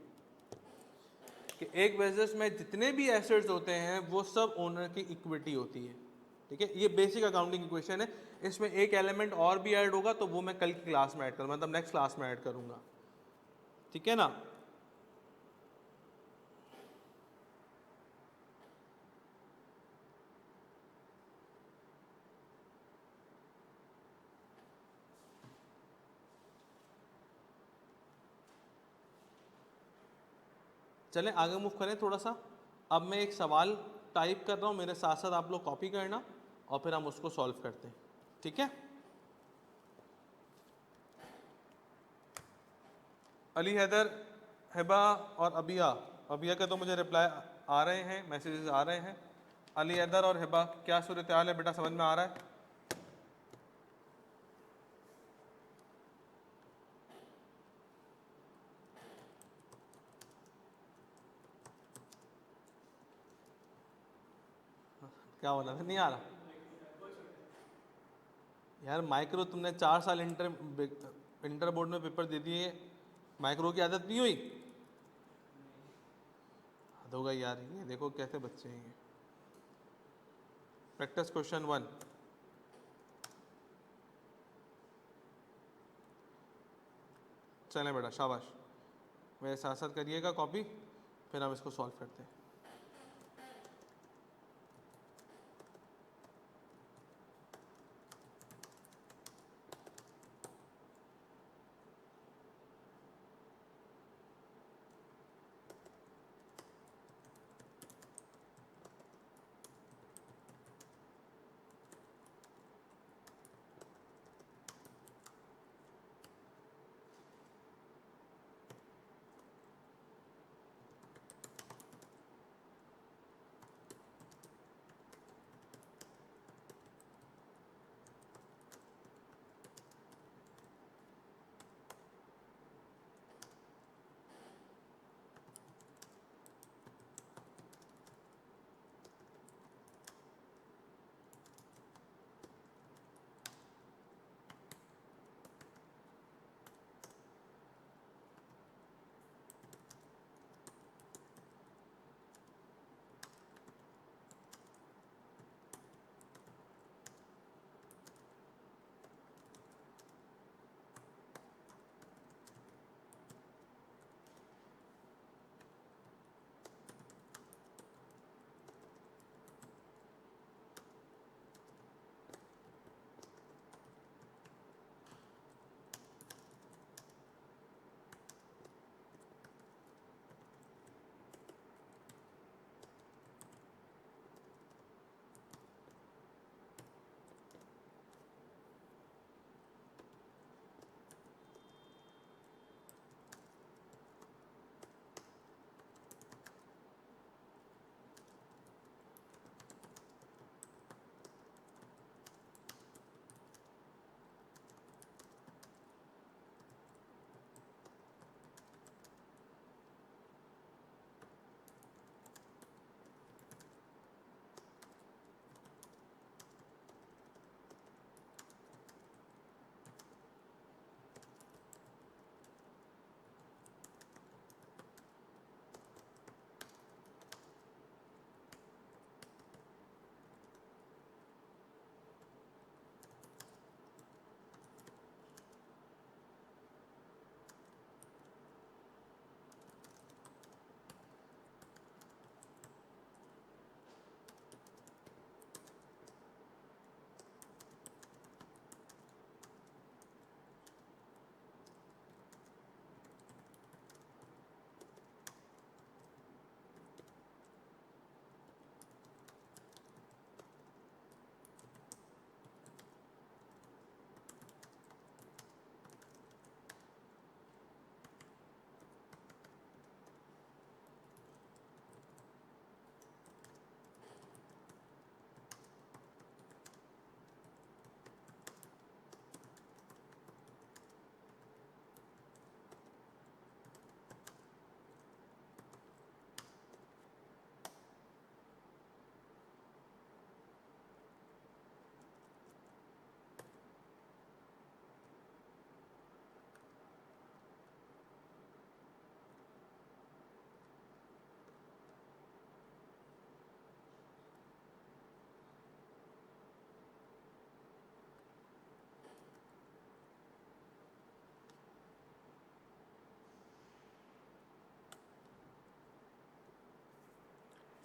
कि एक बिजनेस में जितने भी एसेट्स होते हैं वो सब ओनर की इक्विटी होती है, ठीक है। ये बेसिक अकाउंटिंग इक्वेशन है। इसमें एक एलिमेंट और भी ऐड होगा, तो वो मैं कल की क्लास में ऐड करूँगा, मतलब नेक्स्ट क्लास में ऐड करूँगा, ठीक है ना। चलें आगे मूव करें थोड़ा सा। अब मैं एक सवाल टाइप कर रहा हूँ, मेरे साथ साथ आप लोग कॉपी करना और फिर हम उसको सॉल्व करते हैं, ठीक है। अली हैदर, हिबा और अबिया, अबिया का तो मुझे रिप्लाई आ रहे हैं, मैसेजेस आ रहे हैं। अली हैदर और हिबा, क्या सूरत हाल है बेटा, समझ में आ रहा है। क्या होना था, नहीं आ रहा यार। माइक्रो तुमने 4 साल इंटर बोर्ड में पेपर दे दिए, माइक्रो की आदत नहीं हुई, हद होगा यार। ये देखो कैसे बच्चे हैं ये। प्रैक्टिस क्वेश्चन 1, चलें बेटा शाबाश, मेरे साथ साथ करिएगा कॉपी, फिर हम इसको सॉल्व करते हैं।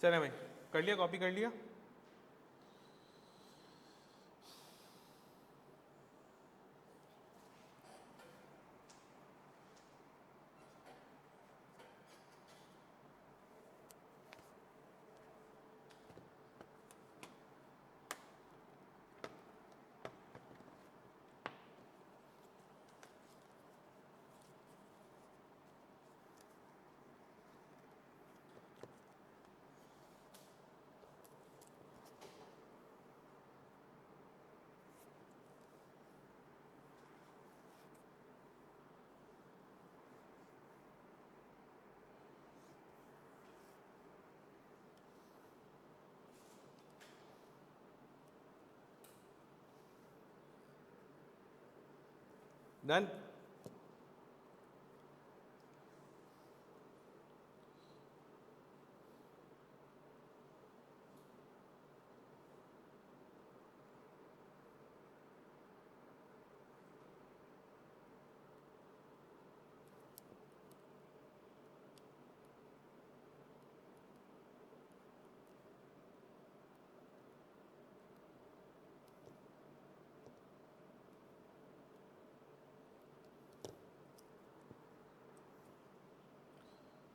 चले भाई, कर लिया, कॉपी कर लिया। डन।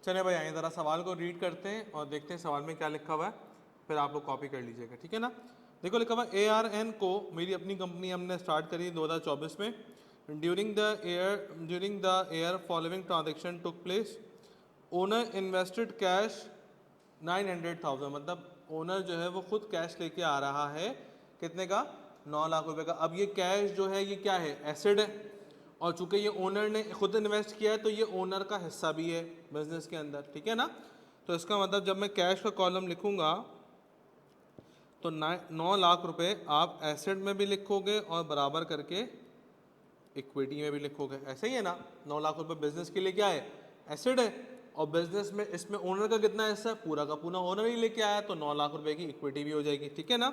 चले भाई, आइए ज़रा सवाल को रीड करते हैं और देखते हैं सवाल में क्या लिखा हुआ है, फिर आप लोग कॉपी कर लीजिएगा, ठीक है ना। देखो लिखा हुआ ARN को, मेरी अपनी कंपनी हमने स्टार्ट करी 2024 में। During the year following transaction took place. Owner invested cash 900,000, मतलब ओनर जो है वो खुद कैश लेके आ रहा है, कितने का, 9 लाख रुपए का। अब ये कैश जो है ये क्या है, एसेट है, और चूंकि ये ओनर ने खुद इन्वेस्ट किया है तो ये ओनर का हिस्सा भी है बिजनेस के अंदर, ठीक है ना। तो इसका मतलब जब मैं कैश का कॉलम लिखूंगा तो 9 लाख रुपए आप एसेट में भी लिखोगे और बराबर करके इक्विटी में भी लिखोगे, ऐसा ही है ना। 9 लाख रुपए बिजनेस के लिए क्या है, एसेट है, और बिजनेस में इसमें ओनर का कितना हिस्सा है, पूरा का पूरा ओनर ही लेके आया, तो 9 लाख रुपए की इक्विटी भी हो जाएगी, ठीक है ना।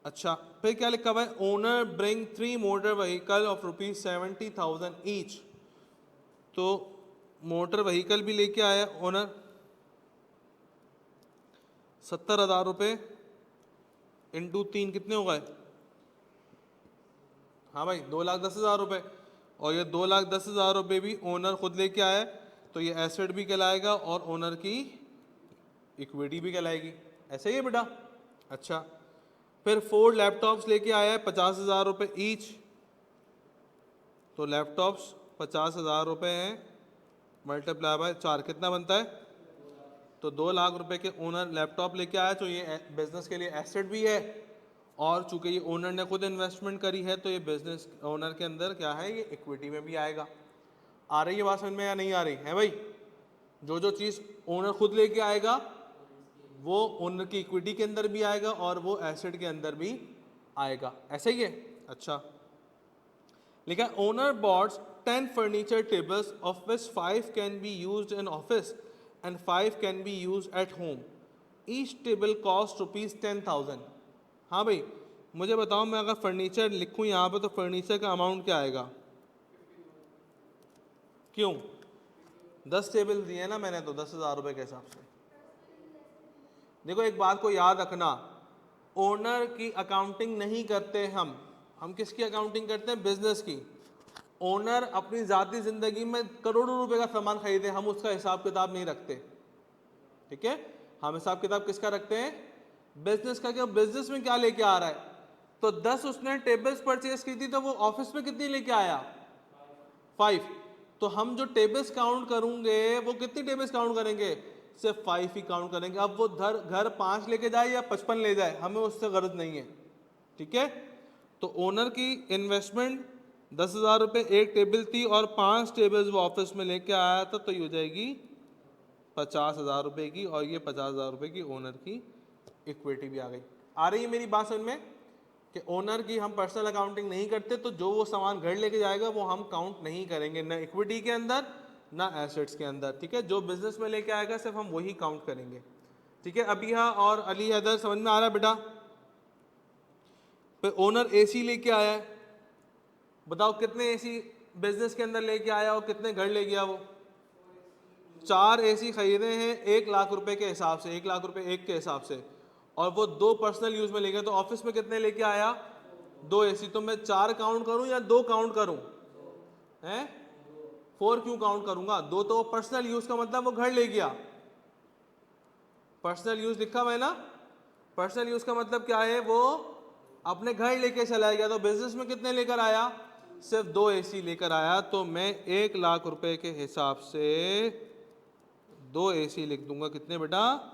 अच्छा, फिर क्या लिखा हुआ है, owner bring 3 motor vehicle of ₹70,000 each. तो मोटर व्हीकल भी लेके आया ओनर, 70,000 रुपये इंटू 3 कितने हो गए, हाँ भाई 2,10,000 रुपये। और ये 2,10,000 रुपये भी ओनर खुद लेके आया, तो ये एसेट भी कहलाएगा और ओनर की इक्विटी भी कहलाएगी, ऐसे ही है बेटा। अच्छा, फिर 4 लैपटॉप्स लेके आया है 50,000 रुपये ईच। तो लैपटॉप्स 50,000 रुपये हैं, मल्टीप्लाई बाय 4 कितना बनता है, तो 2 लाख रुपए के ओनर लैपटॉप लेके आया, तो ये बिजनेस के लिए एसेट भी है, और चूंकि ये ओनर ने खुद इन्वेस्टमेंट करी है तो ये बिजनेस ओनर के अंदर क्या है, ये इक्विटी में भी आएगा। आ रही है बात समझ में या नहीं आ रही है भाई। जो जो चीज़ ओनर खुद लेके आएगा वो ओनर की इक्विटी के अंदर भी आएगा और वो एसेट के अंदर भी आएगा, ऐसे ही है। अच्छा, लिखा owner bots 10 furniture tables of which 5 can be used in office and 5 can be used at home. Each table cost ₹10,000। हाँ भाई, मुझे बताओ, मैं अगर फर्नीचर लिखूं यहाँ पे तो फर्नीचर का अमाउंट क्या आएगा, क्यों, 10 टेबल दिए ना मैंने, तो 10,000 रुपये के हिसाब से। देखो एक बात को याद रखना, ओनर की अकाउंटिंग नहीं करते हम किसकी अकाउंटिंग करते हैं, बिजनेस की। ओनर अपनी जाती जिंदगी में करोड़ों रुपए का सामान खरीदे, हम उसका हिसाब किताब नहीं रखते, ठीक है। हम हिसाब किताब किसका रखते हैं, बिजनेस का। क्या बिजनेस में क्या लेके आ रहा है, तो 10 उसने टेबल्स परचेज की थी, तो वो ऑफिस में कितनी लेके आया, 5। तो हम जो टेबल्स काउंट करेंगे वो कितनी टेबल्स काउंट करेंगे, सिर्फ 5 ही काउंट करेंगे। अब वो घर 5 लेके जाए या 55 ले जाए, हमें उससे गर्ज नहीं है, ठीक है। तो ओनर की इन्वेस्टमेंट 10,000 रुपये एक टेबल थी और 5 टेबल्स वो ऑफिस में लेके आया था, तो ये हो जाएगी 50,000 रुपये की, और ये 50,000 रुपये की ओनर की इक्विटी भी आ गई। आ रही है मेरी बात समझ में, कि ओनर की हम पर्सनल अकाउंटिंग नहीं करते, तो जो वो सामान घर लेके जाएगा वो हम काउंट नहीं करेंगे, ना इक्विटी के अंदर ना एसेट्स के अंदर, ठीक है। जो बिजनेस में लेके आएगा सिर्फ हम वही काउंट करेंगे, ठीक है। अबिहा और अली हैदर समझ में आ रहा है बेटा। फिर ओनर एसी लेके आया है, बताओ कितने एसी बिजनेस के अंदर लेके आया और कितने घर ले गया वो, 4 एसी खरीदे हैं 1 लाख रुपए के हिसाब से, 1 लाख रुपए एक के हिसाब से, और वो 2 पर्सनल यूज में ले गए, तो ऑफिस में कितने लेके आया? 2 एसी। तो मैं 4 काउंट करूं या 2 काउंट करूं? हैं? 4 क्यों काउंट करूंगा? 2 तो पर्सनल यूज का मतलब वो घर ले गया, पर्सनल यूज लिखा हुआ है ना, पर्सनल यूज का मतलब क्या है? वो अपने घर लेके चला गया। तो बिजनेस में कितने लेकर आया? सिर्फ 2 एसी लेकर आया। तो मैं 1 लाख रुपए के हिसाब से 2 एसी लिख दूंगा। कितने बेटा?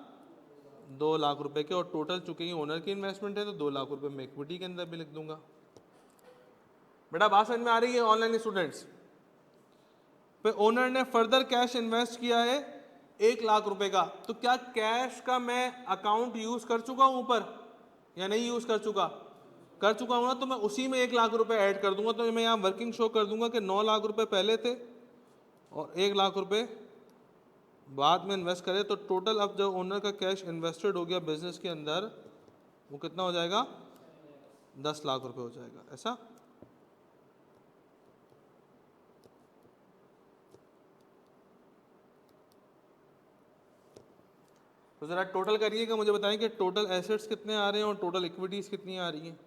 2 लाख रुपए के। और टोटल चुके ओनर की इन्वेस्टमेंट है तो 2 लाख रुपए मैं इक्विटी के अंदर भी लिख दूंगा। बेटा बात समझ में आ रही है ऑनलाइन स्टूडेंट्स? फिर ओनर ने फर्दर कैश इन्वेस्ट किया है 1 लाख रुपए का, तो क्या कैश का मैं अकाउंट यूज कर चुका हूं ऊपर या नहीं यूज कर चुका? कर चुका हूं ना, तो मैं उसी में 1 लाख रुपए ऐड कर दूंगा। तो मैं यहाँ वर्किंग शो कर दूंगा कि 9 लाख रुपए पहले थे और 1 लाख रुपए बाद में इन्वेस्ट करे। तो टोटल अब जब ओनर का कैश इन्वेस्टेड हो गया बिजनेस के अंदर, वो कितना हो जाएगा? 10 लाख रुपए हो जाएगा। ऐसा? तो जरा टोटल करिएगा, मुझे बताएं कि टोटल एसेट्स कितने आ रहे हैं और टोटल इक्विटीज कितनी आ रही हैं।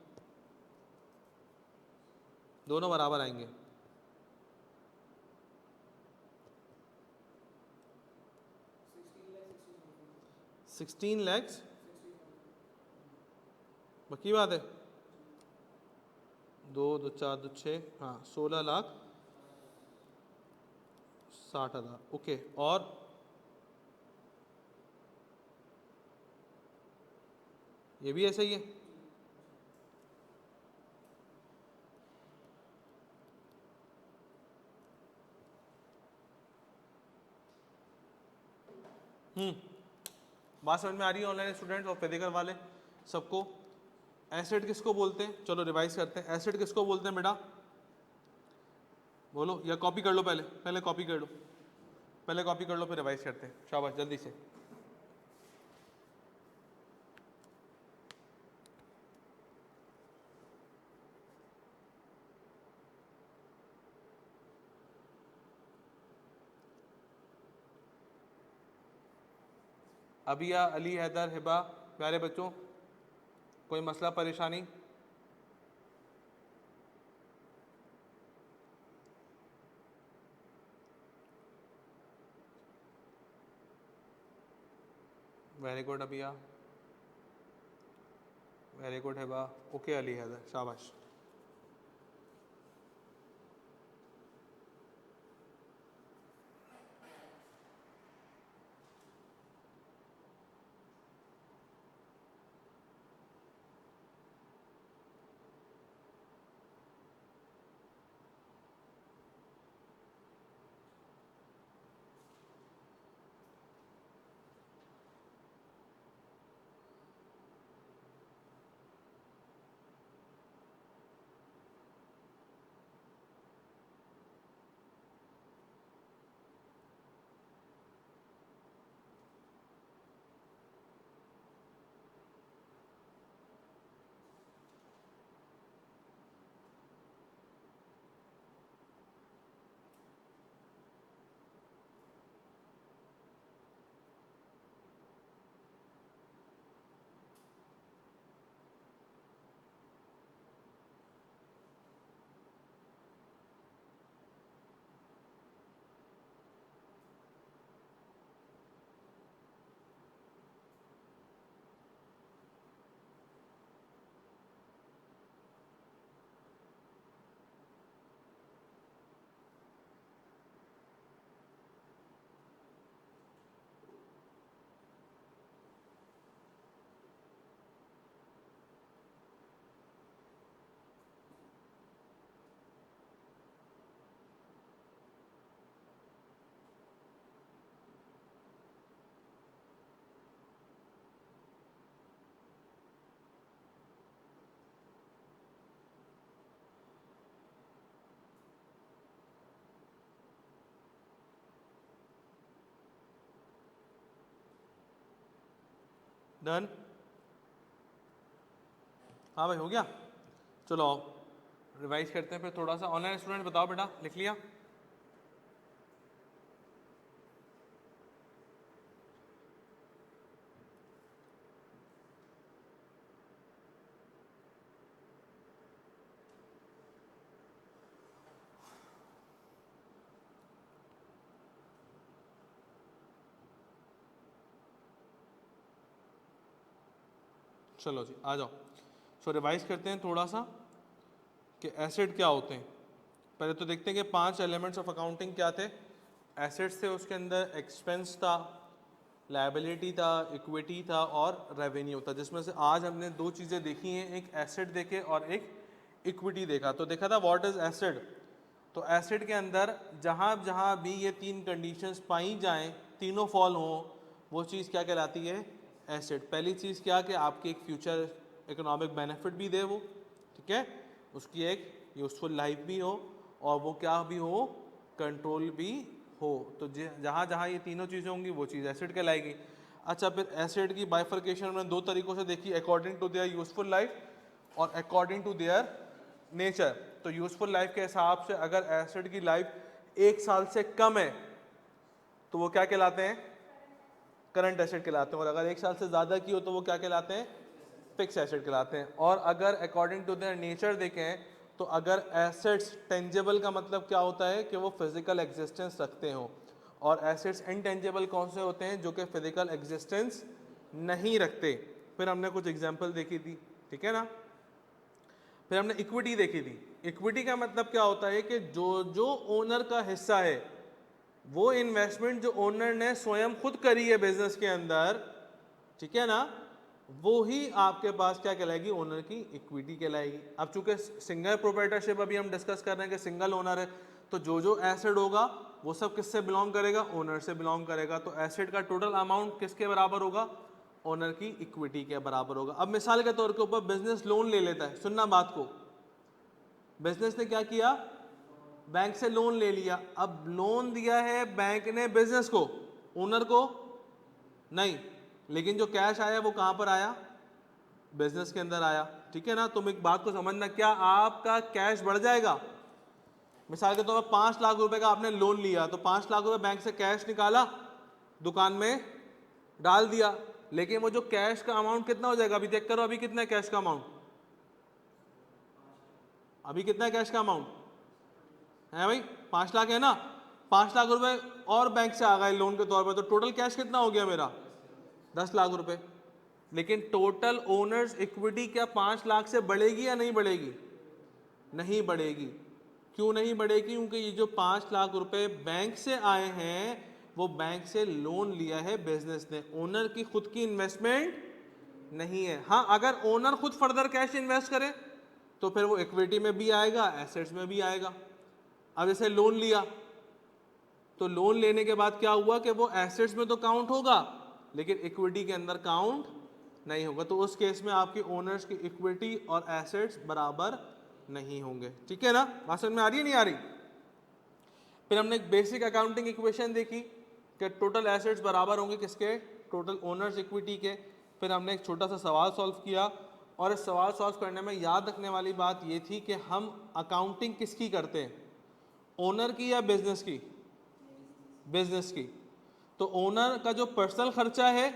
दोनों बराबर आएंगे। 16 लैक्स बाकी बात है। 2 2 4 2 6, हाँ 16,60,000। ओके, और ये भी ऐसा ही है। बात समझ में आ रही है ऑनलाइन स्टूडेंट्स और फिजिकल वाले सबको? एसेट किसको बोलते हैं? चलो रिवाइज करते हैं। एसेट किसको बोलते हैं बेटा? बोलो, या कॉपी कर लो, पहले कॉपी कर लो, पहले कॉपी कर लो फिर रिवाइज करते हैं। शाबाश, जल्दी से। अबिया, अली, हैदर, हिबा, प्यारे बच्चों, कोई मसला परेशानी? Very good Abiya, very good Hiba. Okay Ali, Haidar, शाबाश। डन? हाँ भाई, हो गया। चलो आओ रिवाइज करते हैं फिर थोड़ा सा। ऑनलाइन स्टूडेंट बताओ बेटा, लिख लिया? चलो जी आ जाओ। सो रिवाइज करते हैं थोड़ा सा कि एसेट क्या होते हैं। पहले तो देखते हैं कि 5 एलिमेंट्स ऑफ अकाउंटिंग क्या थे। एसेट्स थे, उसके अंदर एक्सपेंस था, लायबिलिटी था, इक्विटी था और रेवेन्यू था, जिसमें से आज हमने 2 चीज़ें देखी हैं, एक एसेट देखे और एक इक्विटी देखा। तो देखा था व्हाट इज़ एसेट। तो एसेट के अंदर जहाँ जहाँ भी ये 3 कंडीशंस पाई जाएं, तीनों फॉल हों, वो चीज़ क्या कहलाती है, एसेट। पहली चीज़ क्या कि आपकी एक फ्यूचर इकोनॉमिक बेनिफिट भी दे वो, ठीक है, उसकी एक यूजफुल लाइफ भी हो और वो क्या भी हो, कंट्रोल भी हो। तो जहाँ जहाँ ये तीनों चीज़ें होंगी वो चीज़ एसेट कहलाएगी। अच्छा, फिर एसेट की बाइफर्केशन हमने 2 तरीकों से देखी, according to their useful life और अकॉर्डिंग टू देयर नेचर। तो यूजफुल लाइफ के हिसाब से अगर एसेट की लाइफ 1 साल से कम है तो वो क्या कहलाते हैं, करंट एसेट कहलाते हैं, और अगर 1 साल से ज़्यादा की हो तो वो क्या कहलाते हैं, फिक्स एसेट कहलाते हैं। और अगर अकॉर्डिंग टू देयर नेचर देखें तो अगर एसेट्स टेंजेबल का मतलब क्या होता है कि वो फिजिकल एग्जिस्टेंस रखते हो, और एसेट्स इनटेंजेबल कौन से होते हैं, जो कि फिजिकल एग्जिस्टेंस नहीं रखते। फिर हमने कुछ एग्जांपल देखी थी, ठीक है ना। फिर हमने इक्विटी देखी थी। इक्विटी का मतलब क्या होता है कि जो जो ओनर का हिस्सा है, वो इन्वेस्टमेंट जो ओनर ने स्वयं खुद करी है बिजनेस के अंदर, ठीक है ना, वो ही आपके पास क्या कहलाएगी, ओनर की इक्विटी कहलाएगी। अब चूंकि सिंगल प्रोप्राइटरशिप अभी हम डिस्कस कर रहे हैं कि सिंगल ओनर है, तो जो जो एसेट होगा वो सब किससे बिलोंग करेगा, ओनर से बिलोंग करेगा। तो एसेट का टोटल अमाउंट किसके बराबर होगा, ओनर की इक्विटी के बराबर होगा। अब मिसाल के तौर के ऊपर बिजनेस लोन ले लेता है, सुनना बात को, बिजनेस ने क्या किया, बैंक से लोन ले लिया। अब लोन दिया है बैंक ने बिजनेस को, ओनर को नहीं, लेकिन जो कैश आया वो कहां पर आया, बिजनेस के अंदर आया, ठीक है ना। तुम एक बात को समझना, क्या आपका कैश बढ़ जाएगा, मिसाल के तौर पर 5 लाख रुपए का आपने लोन लिया, तो 5 लाख रुपए बैंक से कैश निकाला, दुकान में डाल दिया, लेकिन वो जो कैश का अमाउंट कितना हो जाएगा, अभी चेक करो, अभी कितना है कैश का अमाउंट, अभी कितना है कैश का अमाउंट है भाई, 5 लाख है ना। 5 लाख रुपए और बैंक से आ गए लोन के तौर पर, तो टोटल कैश कितना हो गया मेरा, 10 लाख रुपए। लेकिन टोटल ओनर्स इक्विटी क्या 5 लाख से बढ़ेगी या नहीं बढ़ेगी, नहीं बढ़ेगी। क्यों नहीं बढ़ेगी, क्योंकि ये जो 5 लाख रुपए बैंक से आए हैं वो बैंक से लोन लिया है बिजनेस ने, ओनर की खुद की इन्वेस्टमेंट नहीं है। हाँ, अगर ओनर खुद फर्दर कैश इन्वेस्ट करे तो फिर वो इक्विटी में भी आएगा, एसेट्स में भी आएगा। अब जैसे लोन लिया, तो लोन लेने के बाद क्या हुआ कि वो एसेट्स में तो काउंट होगा लेकिन इक्विटी के अंदर काउंट नहीं होगा। तो उस केस में आपकी ओनर्स की इक्विटी और एसेट्स बराबर नहीं होंगे, ठीक है ना। बात समझ में आ रही है, नहीं आ रही। फिर हमने एक बेसिक अकाउंटिंग इक्वेशन देखी कि टोटल एसेट्स बराबर होंगे किसके, टोटल ओनर्स इक्विटी के। फिर हमने एक छोटा सा सवाल सॉल्व किया, और इस सवाल सॉल्व करने में याद रखने वाली बात ये थी कि हम अकाउंटिंग किसकी करते हैं, ओनर की या बिजनेस की, बिजनेस की। तो ओनर का जो पर्सनल खर्चा है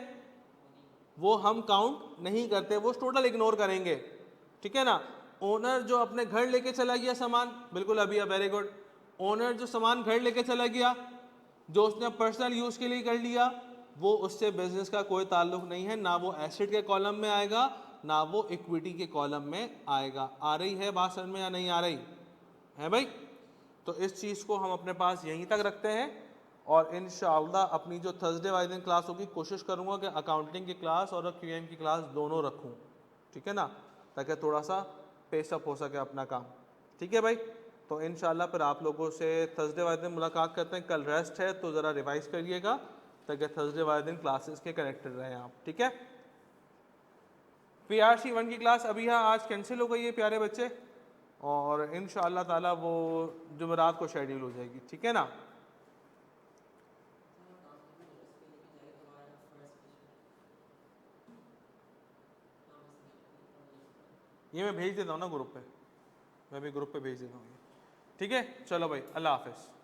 वो हम काउंट नहीं करते, वो टोटल इग्नोर करेंगे, ठीक है ना। ओनर जो अपने घर लेके चला गया सामान, बिल्कुल अभी वेरी गुड, ओनर जो सामान घर लेके चला गया, जो उसने पर्सनल यूज के लिए कर लिया, वो उससे बिजनेस का कोई ताल्लुक नहीं है, ना वो एसेट के कॉलम में आएगा ना वो इक्विटी के कॉलम में आएगा। आ रही है बात समझ में या नहीं आ रही है भाई। तो इस चीज़ को हम अपने पास यहीं तक रखते हैं, और इंशाअल्लाह अपनी जो थर्सडे वाले दिन क्लास होगी कोशिश करूंगा कि अकाउंटिंग की क्लास और क्यूएम की क्लास दोनों रखूं, ठीक है ना, ताकि थोड़ा सा पेशअप हो सके अपना काम, ठीक है भाई। तो इंशाअल्लाह फिर आप लोगों से थर्सडे वाले दिन मुलाकात करते हैं। कल रेस्ट है तो ज़रा रिवाइज करिएगा ताकि थर्सडे वाले दिन क्लासेस के कनेक्टेड रहें आप, ठीक है। PRC 1 की क्लास अभी यहाँ आज कैंसिल हो गई है प्यारे बच्चे, और इंशाअल्लाह ताला वो जुमेरात को शेड्यूल हो जाएगी, ठीक है ना। ये मैं भेज देता हूँ ना ग्रुप पे, मैं भी ग्रुप पे भेज देता हूँ, ठीक है। चलो भाई, अल्लाह हाफिज़।